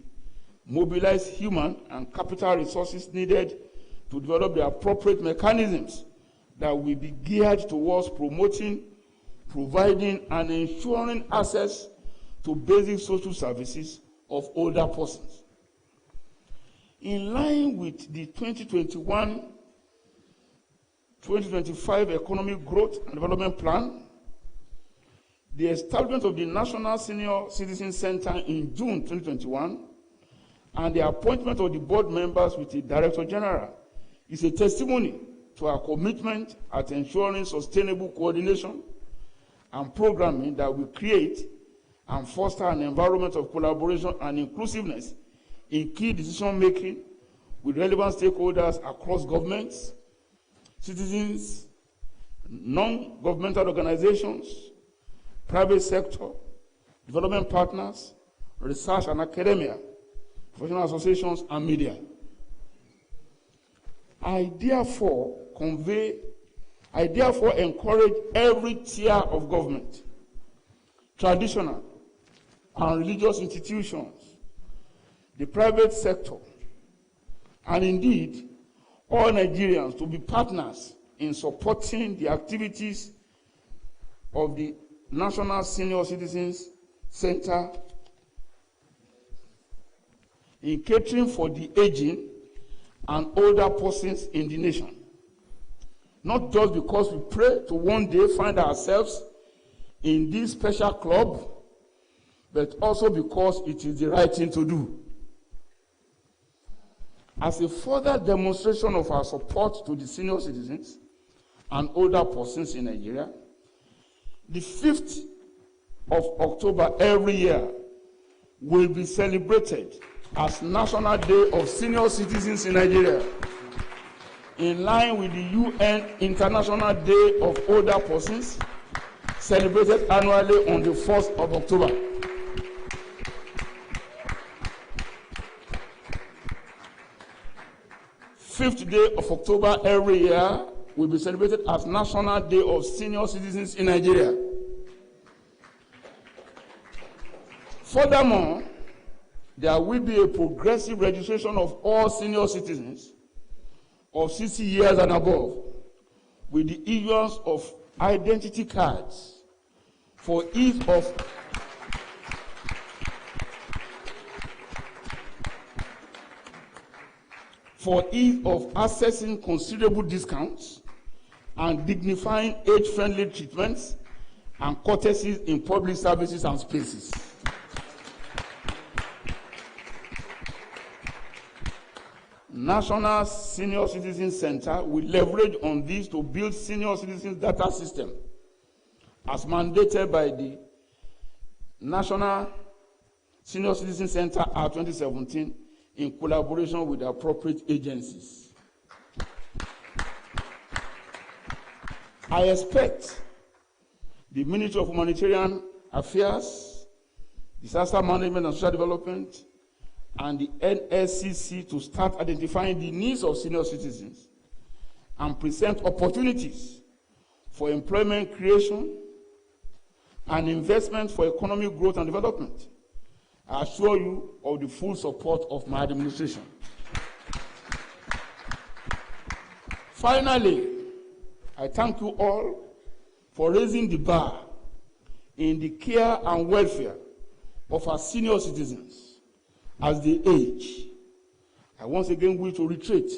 mobilize human and capital resources needed to develop the appropriate mechanisms that will be geared towards promoting, providing, and ensuring access to basic social services of older persons. In line with the 2021-2025 Economic Growth and Development Plan, the establishment of the National Senior Citizen Center in June 2021 and the appointment of the board members with the Director General is a testimony to our commitment at ensuring sustainable coordination and programming that will create and foster an environment of collaboration and inclusiveness in key decision-making with relevant stakeholders across governments, citizens, non-governmental organizations, private sector, development partners, research and academia, professional associations, and media. I therefore encourage every tier of government, traditional and religious institutions, the private sector, and indeed all Nigerians to be partners in supporting the activities of the National Senior Citizens Center in catering for the aging and older persons in the nation. Not just because we pray to one day find ourselves in this special club, but also because it is the right thing to do. As a further demonstration of our support to the senior citizens and older persons in Nigeria, the 5th of October every year will be celebrated as National Day of Senior Citizens in Nigeria, in line with the UN International Day of Older Persons, celebrated annually on the 1st of October. 5th day of October every year will be celebrated as National Day of Senior Citizens in Nigeria. Furthermore, there will be a progressive registration of all senior citizens of 60 years and above with the issuance of identity cards for ease of accessing considerable discounts and dignifying age-friendly treatments and courtesies in public services and spaces. National Senior Citizen Center will leverage on this to build senior citizens data system as mandated by the National Senior Citizen Center Act 2017 in collaboration with the appropriate agencies. I expect the Ministry of Humanitarian Affairs, Disaster Management and Social Development, and the NSCC to start identifying the needs of senior citizens and present opportunities for employment creation and investment for economic growth and development. I assure you of the full support of my administration. Finally, I thank you all for raising the bar in the care and welfare of our senior citizens as they age. I once again wish to reiterate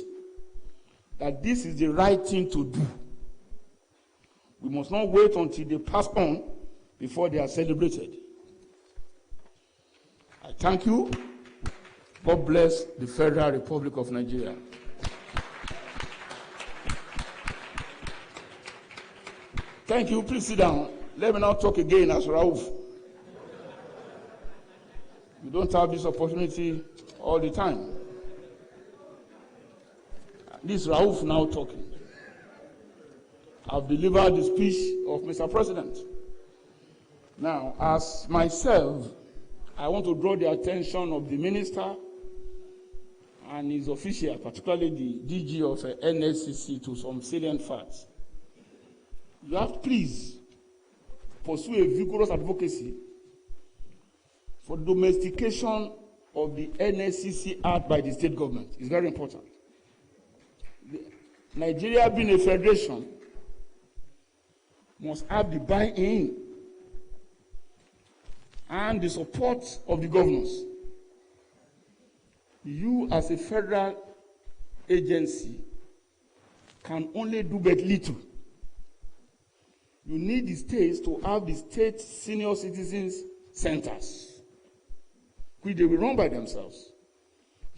that this is the right thing to do. We must not wait until they pass on before they are celebrated. I thank you. God bless the Federal Republic of Nigeria. Thank you. Please sit down. Let me now talk again as Rauf. You don't have this opportunity all the time. This is Rauf now talking. I've delivered the speech of Mr. President. Now, as myself, I want to draw the attention of the minister and his officials, particularly the DG of NSCC, to some salient facts. You have to please pursue a vigorous advocacy for domestication of the NSCC Act by the state government. It's very important. Nigeria being a federation must have the buy-in and the support of the governors. You as a federal agency can only do but little. You need the states to have the state senior citizens centers, which they will run by themselves.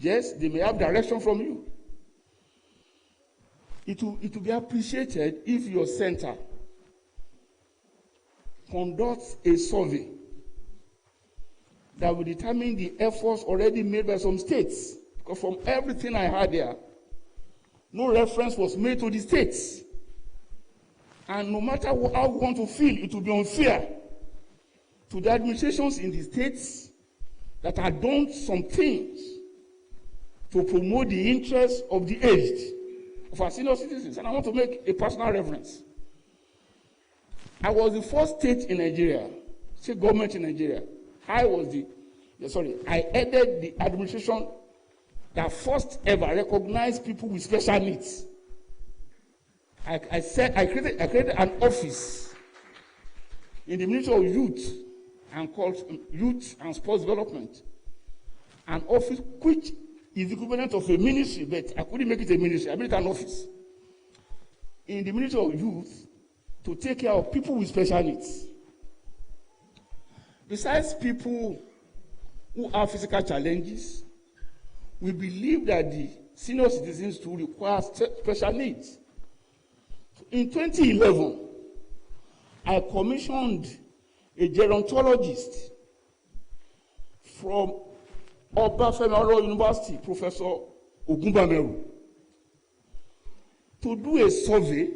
Yes, they may have direction from you. It will be appreciated if your center conducts a survey that will determine the efforts already made by some states. Because from everything I heard there, no reference was made to the states. And no matter how we want to feel, it will be unfair to the administrations in the states that have done some things to promote the interests of the aged, of our senior citizens. And I want to make a personal reference. I was the first state in Nigeria, state government in Nigeria. I headed the administration that first ever recognized people with special needs. I created an office in the Ministry of Youth and called Youth and Sports Development. An office which is the equivalent of a ministry, but I couldn't make it a ministry. I made it an office in the Ministry of Youth to take care of people with special needs. Besides people who have physical challenges, we believe that the senior citizens too require special needs. In 2011, I commissioned a gerontologist from Obafemi University, Professor Ogunbameru, to do a survey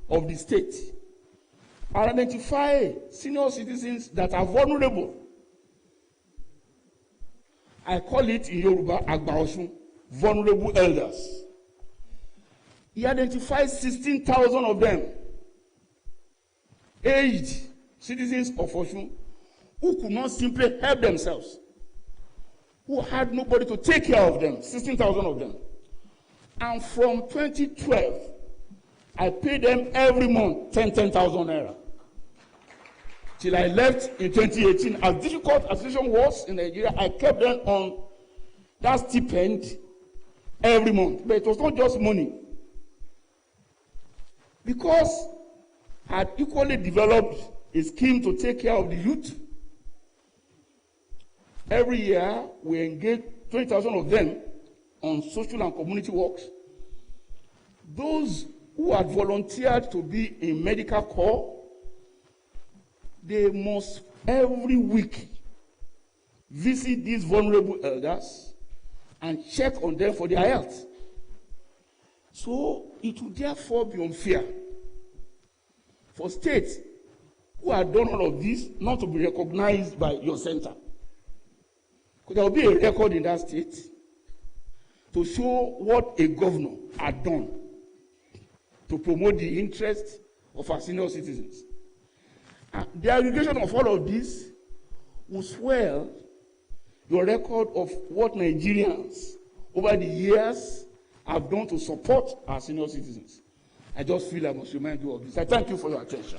of the state and identify senior citizens that are vulnerable. I call it in Yoruba, Agbaosun, vulnerable elders. He identified 16,000 of them, aged citizens of Osun, who could not simply help themselves, who had nobody to take care of them, 16,000 of them. And from 2012, I paid them every month 10,000 naira. Till I left in 2018. As difficult as the situation was in Nigeria, I kept them on that stipend every month. But it was not just money. Because I had equally developed a scheme to take care of the youth. Every year, we engage 20,000 of them on social and community works. Those who had volunteered to be in medical corps, they must every week visit these vulnerable elders and check on them for their health. So it would therefore be unfair for states who have done all of this not to be recognized by your center. Because there will be a record in that state to show what a governor had done to promote the interests of our senior citizens. The aggregation of all of this will swell your record of what Nigerians over the years have done to support our senior citizens. I just feel I must remind you of this. I thank you for your attention.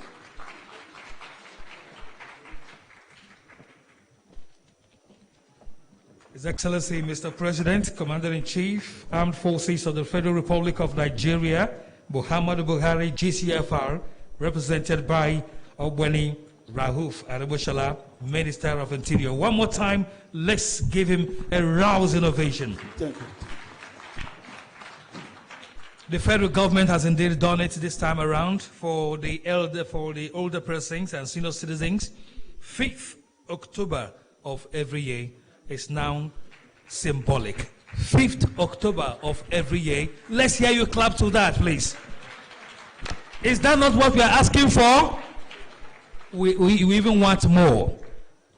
His Excellency, Mr. President, Commander-in-Chief, Armed Forces of the Federal Republic of Nigeria, Muhammadu Buhari, GCFR, represented by Obwani Rahuf Arabushala, Minister of Interior. One more time, let's give him a rousing ovation. Thank you. The federal government has indeed done it this time around for the older persons and senior citizens. 5th October of every year is now symbolic. 5th October of every year. Let's hear you clap to that, please. Is that not what we are asking for? We even want more.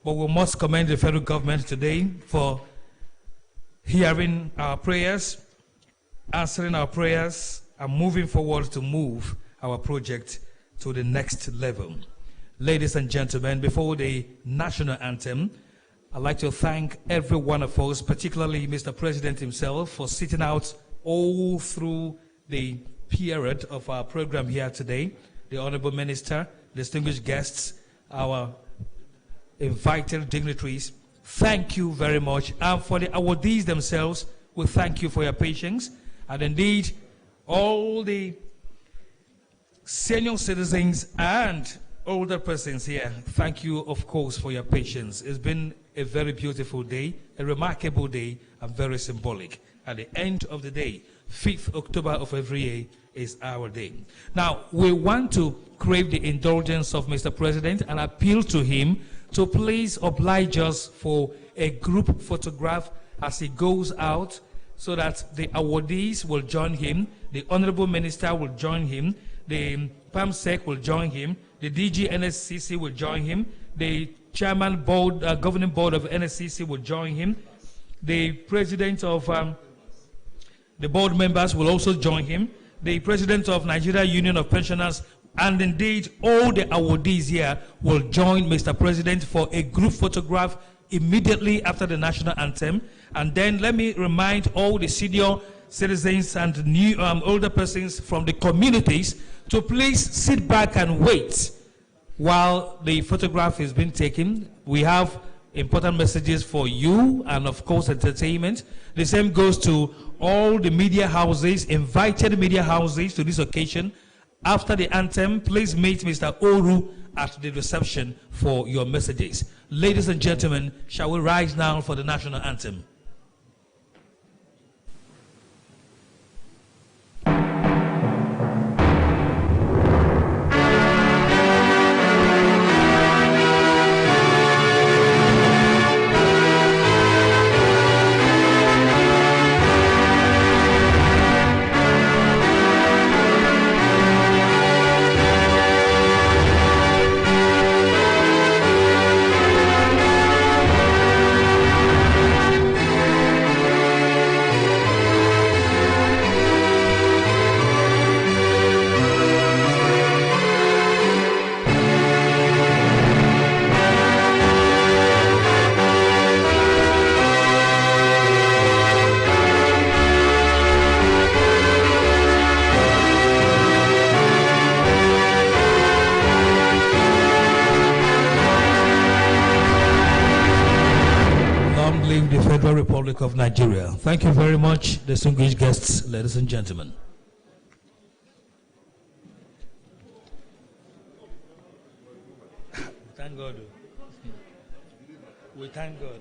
But we must commend the federal government today for hearing our prayers, answering our prayers, and moving forward to move our project to the next level. Ladies and gentlemen, before the national anthem, I'd like to thank every one of us, particularly Mr. President himself, for sitting out all through the period of our program here today. The Honorable Minister, distinguished guests, our invited dignitaries, thank you very much. And for the awardees themselves, we thank you for your patience. And indeed, all the senior citizens and older persons here, thank you, of course, for your patience. It's been a very beautiful day, a remarkable day, and very symbolic. At the end of the day, 5th October of every year is our day. Now, we want to crave the indulgence of Mr. President and appeal to him to please oblige us for a group photograph as he goes out, so that the awardees will join him, the Honorable Minister will join him, the PAMSEC will join him, the DG NSCC will join him, the Chairman Board, Governing Board of NSCC will join him, the President of the board members will also join him, the President of Nigeria Union of Pensioners, and indeed all the awardees here will join Mr. President for a group photograph immediately after the national anthem. And then let me remind all the senior citizens and new older persons from the communities to please sit back and wait while the photograph is being taken. We have important messages for you and, of course, entertainment. The same goes to all the media houses, invited media houses to this occasion. After the anthem, please meet Mr. Oru at the reception for your messages. Ladies and gentlemen, shall we rise now for the national anthem? Republic of Nigeria. Thank you very much, distinguished guests, ladies and gentlemen. Thank God. We thank God.